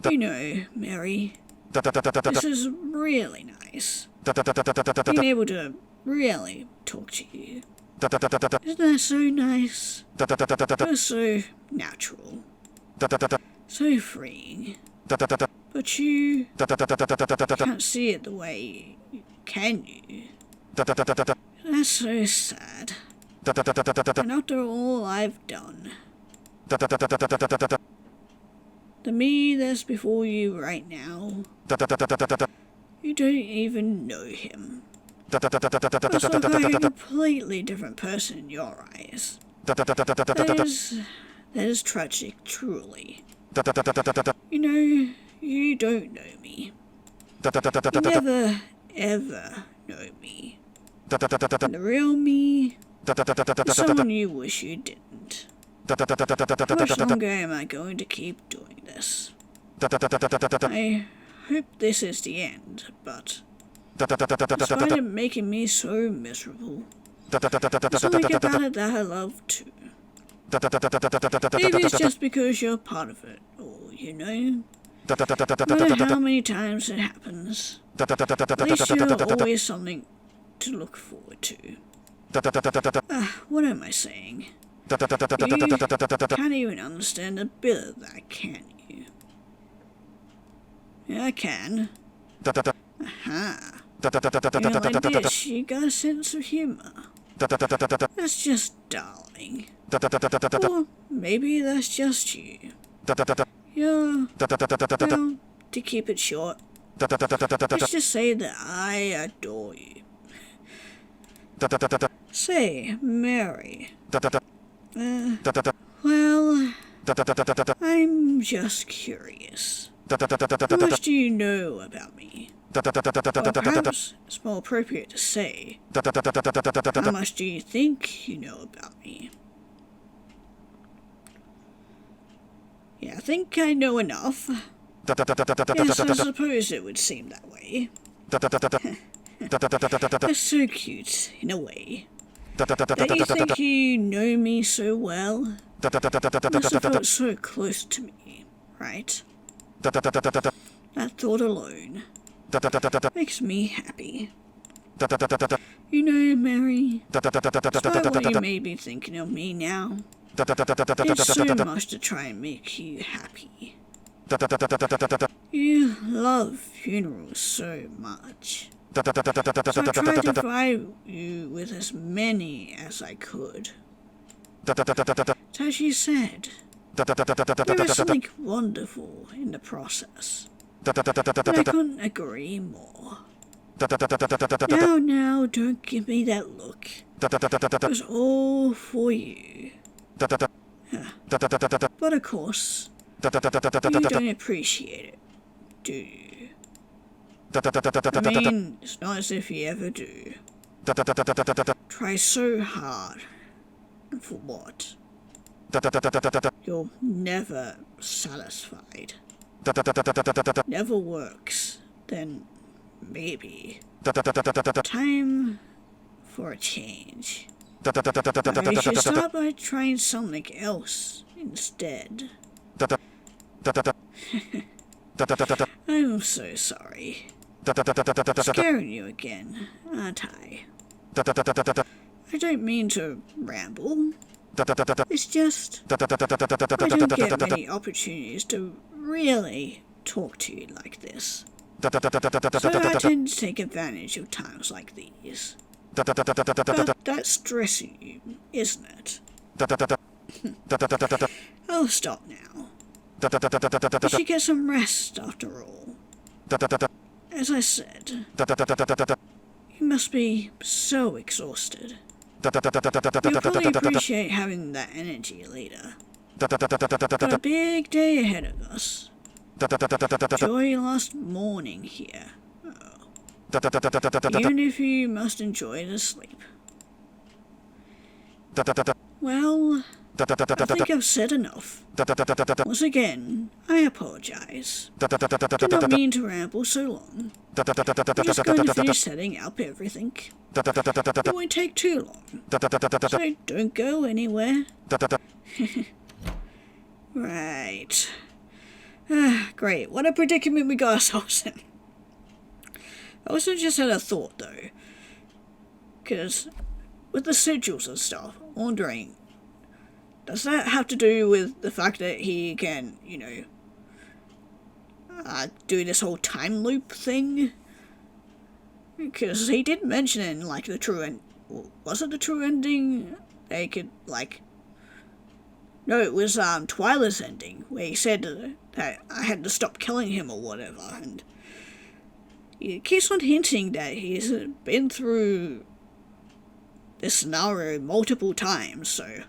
you know, Mary, this is really nice. Being able to really talk to you. Isn't that so nice? You're so natural. So freeing. But you can't see it the way, can you? That's so sad. And after all I've done, the me that's before you right now, you don't even know him. Looks like a completely different person in your eyes. That is tragic, truly. You know, you don't know me. You never, ever know me. And the real me is someone you wish you didn't. How much longer am I going to keep doing this? I hope this is the end, but despite it making me so miserable, there's something about it that I love too. Maybe it's just because you're part of it, or you know, no matter how many times it happens, at least you're always something to look forward to. What am I saying? You can't even understand a bit of that, can you? Yeah, I can. Aha. You know, like this, you got a sense of humor. That's just darling. Or maybe that's just you. Yeah, well, to keep it short, let's just say that I adore you. Say, Mary. Well, I'm just curious. How much do you know about me? Or perhaps it's more appropriate to say, how much do you think you know about me? Yeah, I think I know enough. Yes, I suppose it would seem that way. That's so cute, in a way. That you think you know me so well. You must have felt so close to me, right? That thought alone makes me happy. You know, Mary, despite what you may be thinking of me now, it's so much to try and make you happy. You love funerals so much. So I tried to provide you with as many as I could. As you said, there is something wonderful in the process. And I couldn't agree more. Now, don't give me that look. It was all for you. But of course, you don't appreciate it, do you? I mean, it's not as if you ever do. Try so hard. And for what? You're never satisfied. Never works. Then maybe time for a change. You should start by trying something else instead. I'm so sorry. Scaring you again, aren't I? I don't mean to ramble. It's just I don't get many opportunities to really talk to you like this. So I tend to take advantage of times like these. But that's stressing you, isn't it? I'll stop now. You should get some rest after all. As I said, you must be so exhausted. You'll probably appreciate having that energy later. Got a big day ahead of us. Enjoy your last morning here. Even if you must enjoy the sleep. Well, I think I've said enough. Once again, I apologize. Did not mean to ramble so long. I'm just going to finish setting up everything. It won't take too long. So don't go anywhere. Right. Great, what a predicament we got ourselves in. I also just had a thought though. Because with the sigils and stuff, I'm wondering, does that have to do with the fact that he can, you know, do this whole time loop thing? Because he did mention in, like, the true end. Was it the true ending? They could, like. No, it was Twyla's ending, where he said that I had to stop killing him or whatever, and he keeps on hinting that he's been through this scenario multiple times, so I'm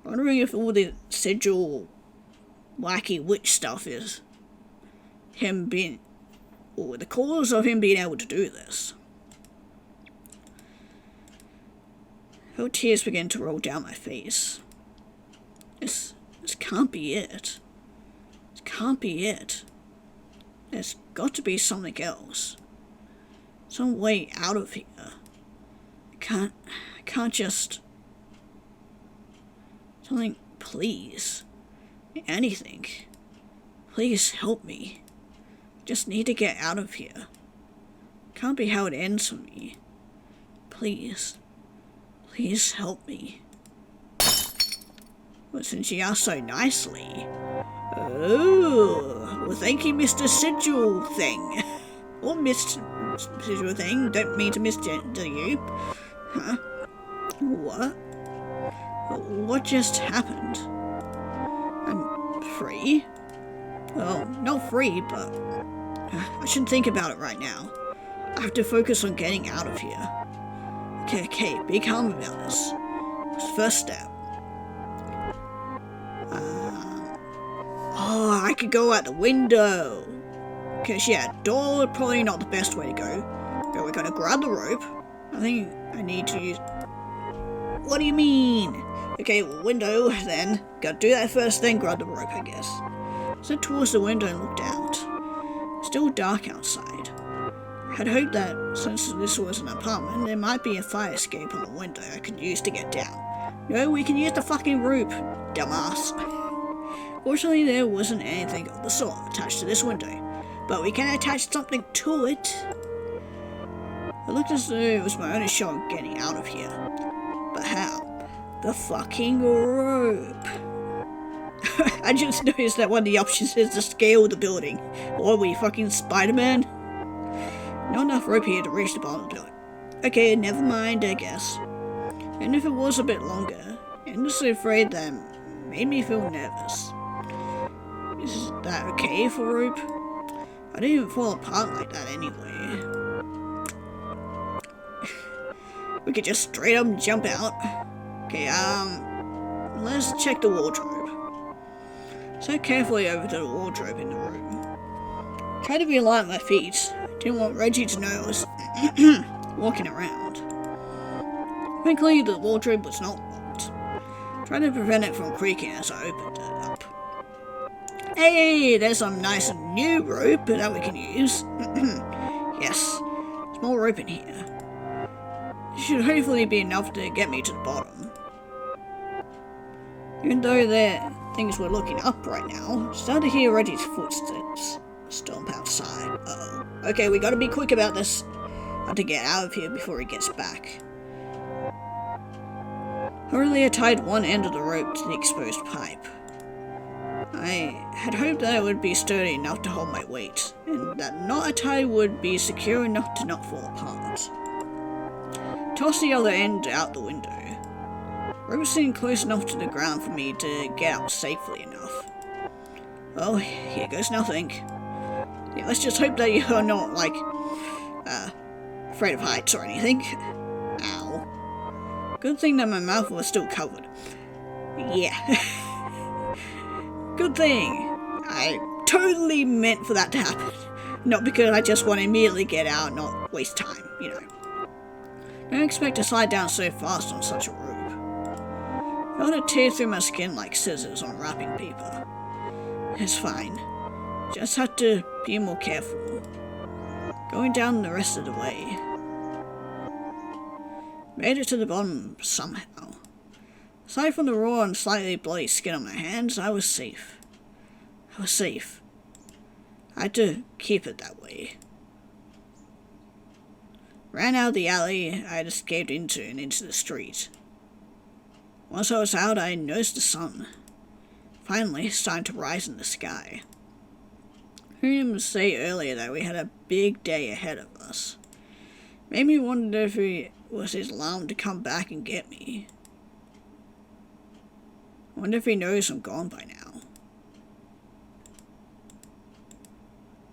wondering if all the sigil wacky witch stuff is him being, or the cause of him being able to do this. How tears begin to roll down my face. This can't be it. This can't be it. There's got to be something else. Some way out of here. I can't just... Something, please. Anything. Please help me. Just need to get out of here. Can't be how it ends for me. Please. Please help me. Well, since you asked so nicely. Oh, well, thank you, Mr. Sigil Thing. Or Mr. Sigil Thing. Don't mean to misgender you. Huh? What? What just happened? I'm free? Well, not free, but I shouldn't think about it right now. I have to focus on getting out of here. Okay, be calm about this. First step. Oh, I could go out the window. Because, yeah, door probably not the best way to go. But we're gonna grab the rope. I think I need to use... What do you mean? Okay, well, window, then. Gotta do that first, then grab the rope, I guess. Stepped towards the window and looked out. Still dark outside. I'd hoped that, since this was an apartment, there might be a fire escape on the window I could use to get down. No, we can use the fucking rope, dumbass. Fortunately, there wasn't anything of the sort attached to this window, but we can attach something to it. It looked as though it was my only shot of getting out of here. But how? The fucking rope. I just noticed that one of the options is to scale the building. Or are we fucking Spider-Man? Not enough rope here to reach the bottom of the building. Okay, never mind, I guess. And if it was a bit longer, I'm just afraid that made me feel nervous. Is that okay for rope? I didn't even fall apart like that anyway. We could just straight up jump out. Okay, let's check the wardrobe. So carefully over to the wardrobe in the room. Tried to be light on my feet. Didn't want Reggie to know I was walking around. Thankfully, the wardrobe was not locked. Tried to prevent it from creaking as I opened it up. Hey, there's some nice new rope that we can use. Yes, there's more rope in here. It should hopefully be enough to get me to the bottom. Even though things were looking up right now, started to hear Reggie's footsteps stomp outside. Uh-oh. Okay, we gotta be quick about this. I have to get out of here before he gets back. Hurriedly, I tied one end of the rope to the exposed pipe. I had hoped that it would be sturdy enough to hold my weight, and that not a tie would be secure enough to not fall apart. Tossed the other end out the window. Rope seemed close enough to the ground for me to get out safely enough. Well, here goes nothing. Yeah, let's just hope that you're not, like, afraid of heights or anything. Ow. Good thing that my mouth was still covered. Yeah. Good thing. I totally meant for that to happen. Not because I just want to immediately get out and not waste time, you know. Don't expect to slide down so fast on such a rope. Felt it tear through my skin like scissors on wrapping paper. It's fine. Just have to be more careful. Going down the rest of the way. Made it to the bottom somehow. Aside from the raw and slightly bloody skin on my hands, I was safe. I was safe. I had to keep it that way. ran out of the alley I had escaped into and into the street. Once I was out, I noticed the sun, finally starting to rise in the sky. I heard him say earlier that we had a big day ahead of us. Made me wonder if it was his alarm to come back and get me. I wonder if he knows I'm gone by now.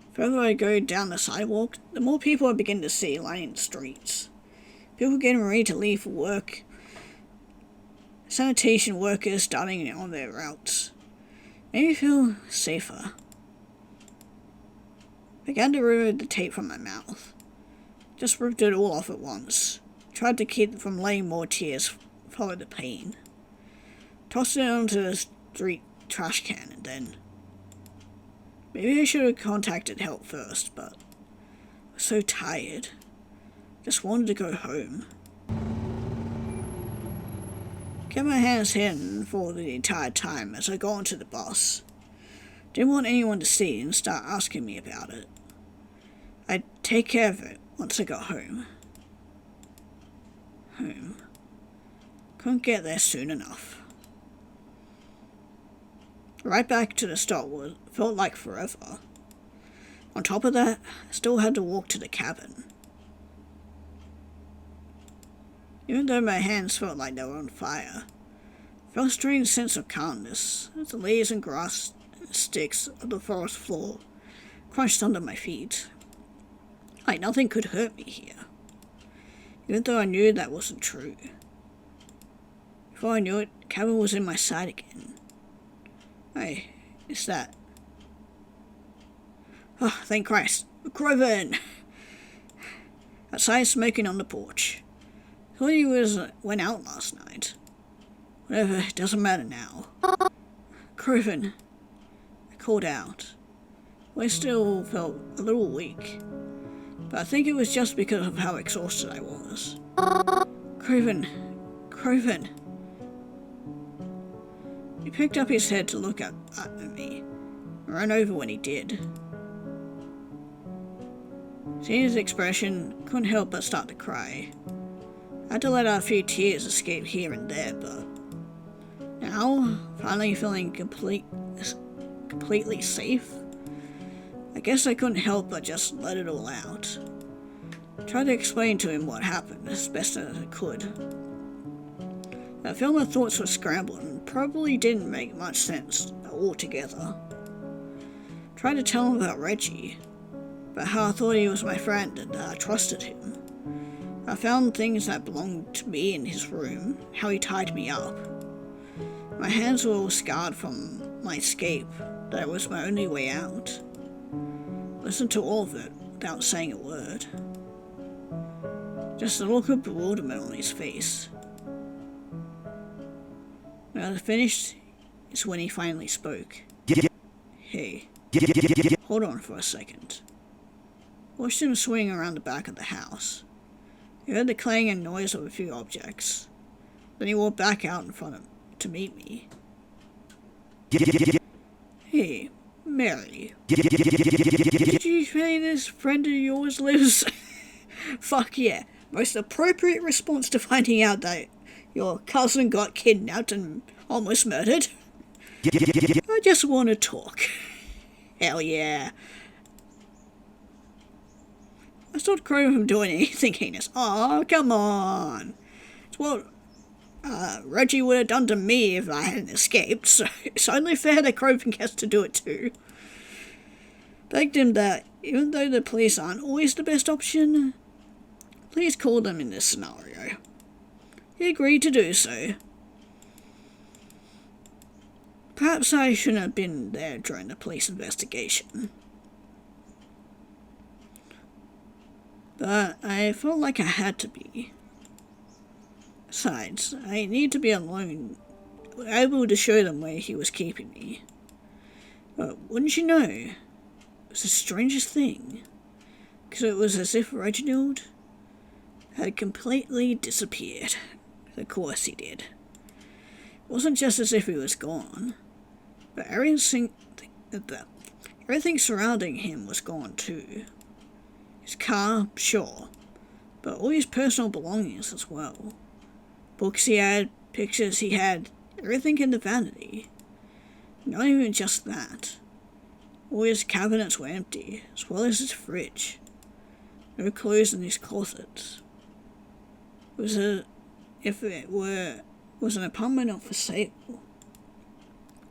The further I go down the sidewalk, the more people I begin to see lining the streets. People getting ready to leave for work. Sanitation workers starting on their routes. Made me feel safer. I began to remove the tape from my mouth. Just ripped it all off at once. Tried to keep from letting more tears follow the pain. Tossed it onto the street trash can and then... Maybe I should have contacted help first, but I was so tired. Just wanted to go home. Kept my hands hidden for the entire time as I got onto the bus. Didn't want anyone to see and start asking me about it. I'd take care of it once I got home. Home. Couldn't get there soon enough. Right back to the start felt like forever. On top of that, I still had to walk to the cabin. Even though my hands felt like they were on fire, I felt a strange sense of calmness as the leaves and grass and sticks of the forest floor crunched under my feet. Like nothing could hurt me here, even though I knew that wasn't true. Before I knew it, the cabin was in my sight again. Hey, it's that. Oh, thank Christ. Groven! Outside smoking on the porch. Thought he went out last night. Whatever, it doesn't matter now. Groven. I called out. I still felt a little weak. But I think it was just because of how exhausted I was. Groven. Groven. He picked up his head to look at me, and ran over when he did. Seeing his expression, couldn't help but start to cry. I had to let out a few tears escape here and there, but now, finally feeling completely safe, I guess I couldn't help but just let it all out. Tried to explain to him what happened as best as I could. I felt my thoughts were scrambled and probably didn't make much sense altogether. Tried to tell him about Reggie, about how I thought he was my friend and I trusted him. I found things that belonged to me in his room, how he tied me up. My hands were all scarred from my escape, that it was my only way out. Listened to all of it without saying a word. Just a look of bewilderment on his face. When I was finished, is when he finally spoke. Hey, hold on for a second. Watched him swing around the back of the house. He heard the clang and noise of a few objects. Then he walked back out in front of to meet me. Hey, Mary. Did you say this friend of yours lives? Fuck yeah. Most appropriate response to finding out that your cousin got kidnapped and almost murdered. I just want to talk. Hell yeah. I stopped Crow from doing anything heinous. Aw, come on. It's what Reggie would have done to me if I hadn't escaped, so it's only fair that Croven gets to do it too. Begged him that, even though the police aren't always the best option, please call them in this scenario. He agreed to do so. Perhaps I shouldn't have been there during the police investigation. But I felt like I had to be. Besides, I need to be alone, able to show them where he was keeping me. But wouldn't you know, it was the strangest thing, because it was as if Reginald had completely disappeared. Of course he did. It wasn't just as if he was gone, but everything surrounding him was gone too. His car, sure, but all his personal belongings as well. Books he had, pictures he had, everything in the vanity. Not even just that. All his cabinets were empty, as well as his fridge. No clothes in his closets. Was an apartment not for sale.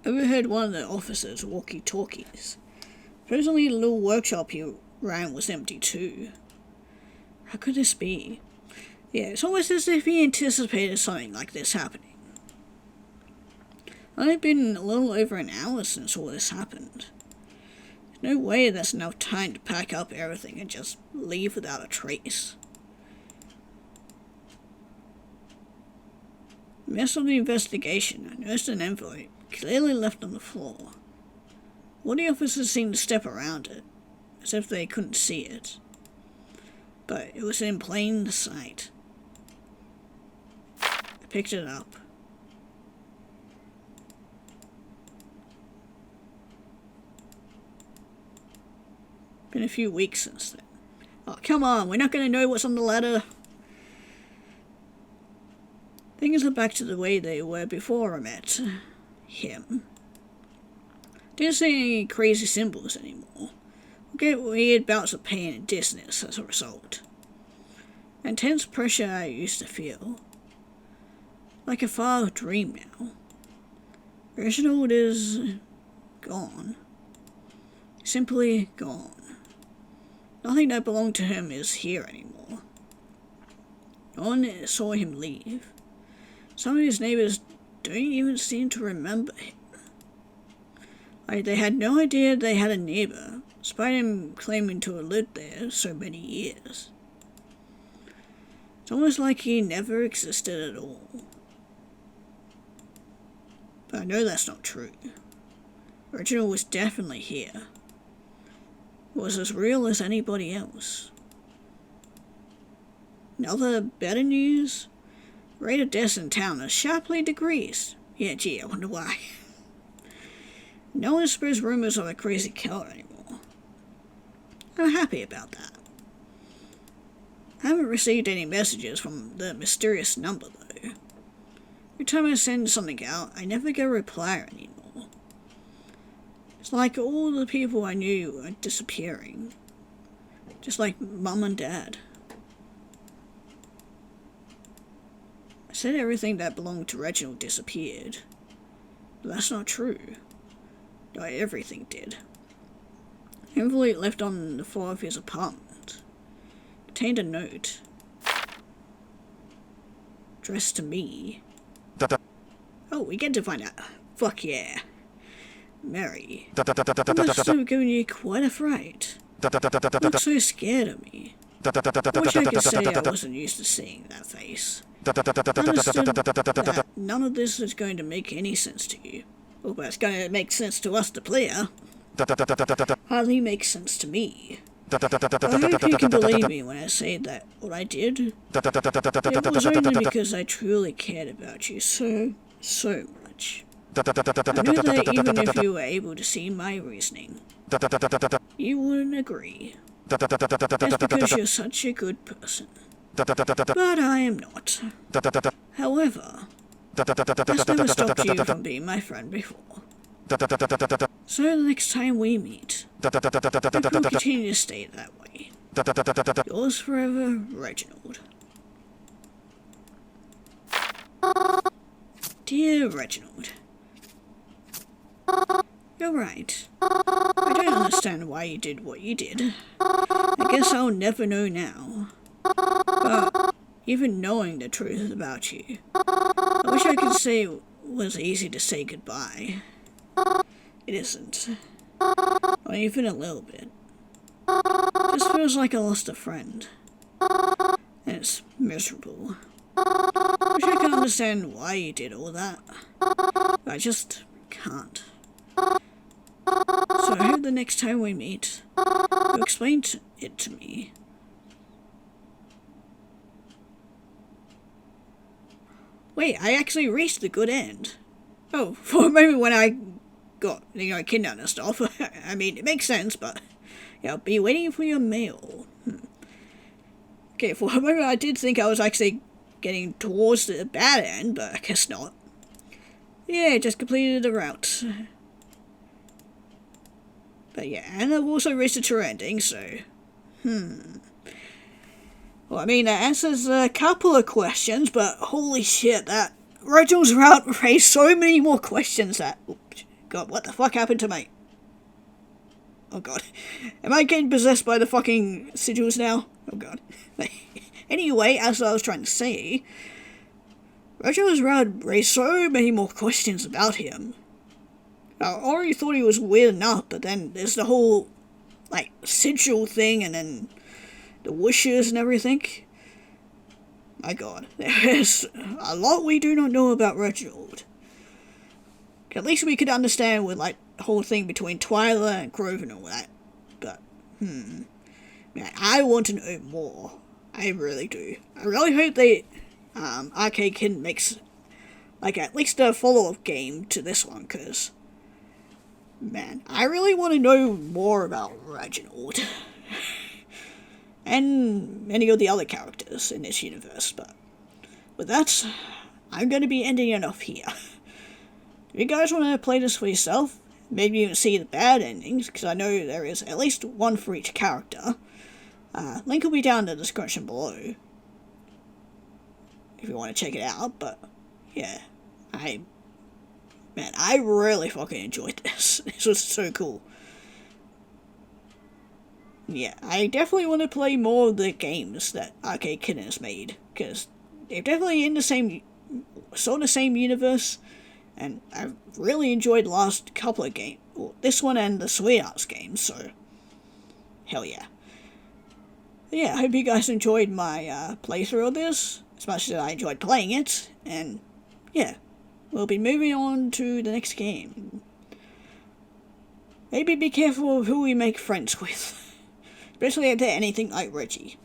Overheard one of the officers' walkie-talkies. Presently the little workshop he ran was empty too. How could this be? Yeah, it's almost as if he anticipated something like this happening. It's only been a little over an hour since all this happened. There's no way that's enough time to pack up everything and just leave without a trace. The mess of the investigation, I noticed an envelope clearly left on the floor. All the officers seemed to step around it, as if they couldn't see it. But it was in plain sight. I picked it up. Been a few weeks since then. Oh, come on, we're not going to know what's on the letter. Things are back to the way they were before I met him. Didn't see any crazy symbols anymore. Get weird bouts of pain and dizziness as a result. Intense pressure I used to feel. Like a far dream now. Reginald is gone. Simply gone. Nothing that belonged to him is here anymore. No one saw him leave. Some of his neighbors don't even seem to remember him. They had no idea they had a neighbor, despite him claiming to have lived there so many years. It's almost like he never existed at all. But I know that's not true. Reginald was definitely here. Was as real as anybody else. Another better news? Rate of deaths in town has sharply decreased. Yeah, gee, I wonder why. No one spreads rumors of a crazy killer anymore. I'm happy about that. I haven't received any messages from the mysterious number though. Every time I send something out, I never get a reply anymore. It's like all the people I knew are disappearing. Just like Mum and Dad. I said everything that belonged to Reginald disappeared. But that's not true. Not everything did. The envelope left on the floor of his apartment contained a note. Addressed to me. Oh, we get to find out. Fuck yeah. Mary. I must have given you quite a fright. You look so scared of me. I wish I could say I wasn't used to seeing that face. I understood that none of this is going to make any sense to you. Oh, but it's going to make sense to us, the player. Hardly makes sense to me. But I hope you can believe me when I say that what I did, it was only because I truly cared about you so much. I knew that even if you were able to see my reasoning, you wouldn't agree. That's because you're such a good person. But I am not. However, that's never stopped you from being my friend before. So the next time we meet, I hope you'll continue to stay that way. Yours forever, Reginald. Dear Reginald, you're right. I don't understand why you did what you did. I guess I'll never know now. But even knowing the truth about you, I wish I could say it was easy to say goodbye. It isn't. Not even a little bit. It just feels like I lost a friend. And it's miserable. I wish I could understand why you did all that. But I just can't. So I hope the next time we meet, you'll explain it to me. Wait, I actually reached the good end. Oh, for a moment when I got, kidnapped and stuff. I mean, it makes sense, but I'll be waiting for your mail. Okay, for a moment I did think I was actually getting towards the bad end, but I guess not. Yeah, just completed the route. But yeah, and I've also reached the true ending, so... Well, I mean, that answers a couple of questions, but holy shit, that Reginald's route raised so many more questions that... Oops, God, what the fuck happened to me? Oh god. Am I getting possessed by the fucking sigils now? Oh god. Anyway, as I was trying to say, Reginald's route raised so many more questions about him. I already thought he was weird enough, but then there's the whole, like, sigil thing, and then the wishes and everything. My god, there's a lot we do not know about Reginald. At least we could understand with, like, the whole thing between Twyla and Grove and all that. But, man, I want to know more. I really do. I really hope they, Arcade Kitten makes, like, at least a follow-up game to this one, because... Man, I really want to know more about Reginald. And many of the other characters in this universe, but with that, I'm going to be ending it off here. If you guys want to play this for yourself, maybe even see the bad endings, because I know there is at least one for each character, link will be down in the description below, if you want to check it out, but yeah, Man, I really fucking enjoyed this. This was so cool. Yeah, I definitely want to play more of the games that Arcade Kitten has made, because they're definitely in the same universe, and I've really enjoyed the last couple of games. Well, this one and the Sweethearts games, so hell yeah. But yeah, I hope you guys enjoyed my playthrough of this, as much as I enjoyed playing it, and yeah. We'll be moving on to the next game. Maybe be careful of who we make friends with. Especially if they're anything like Reggie.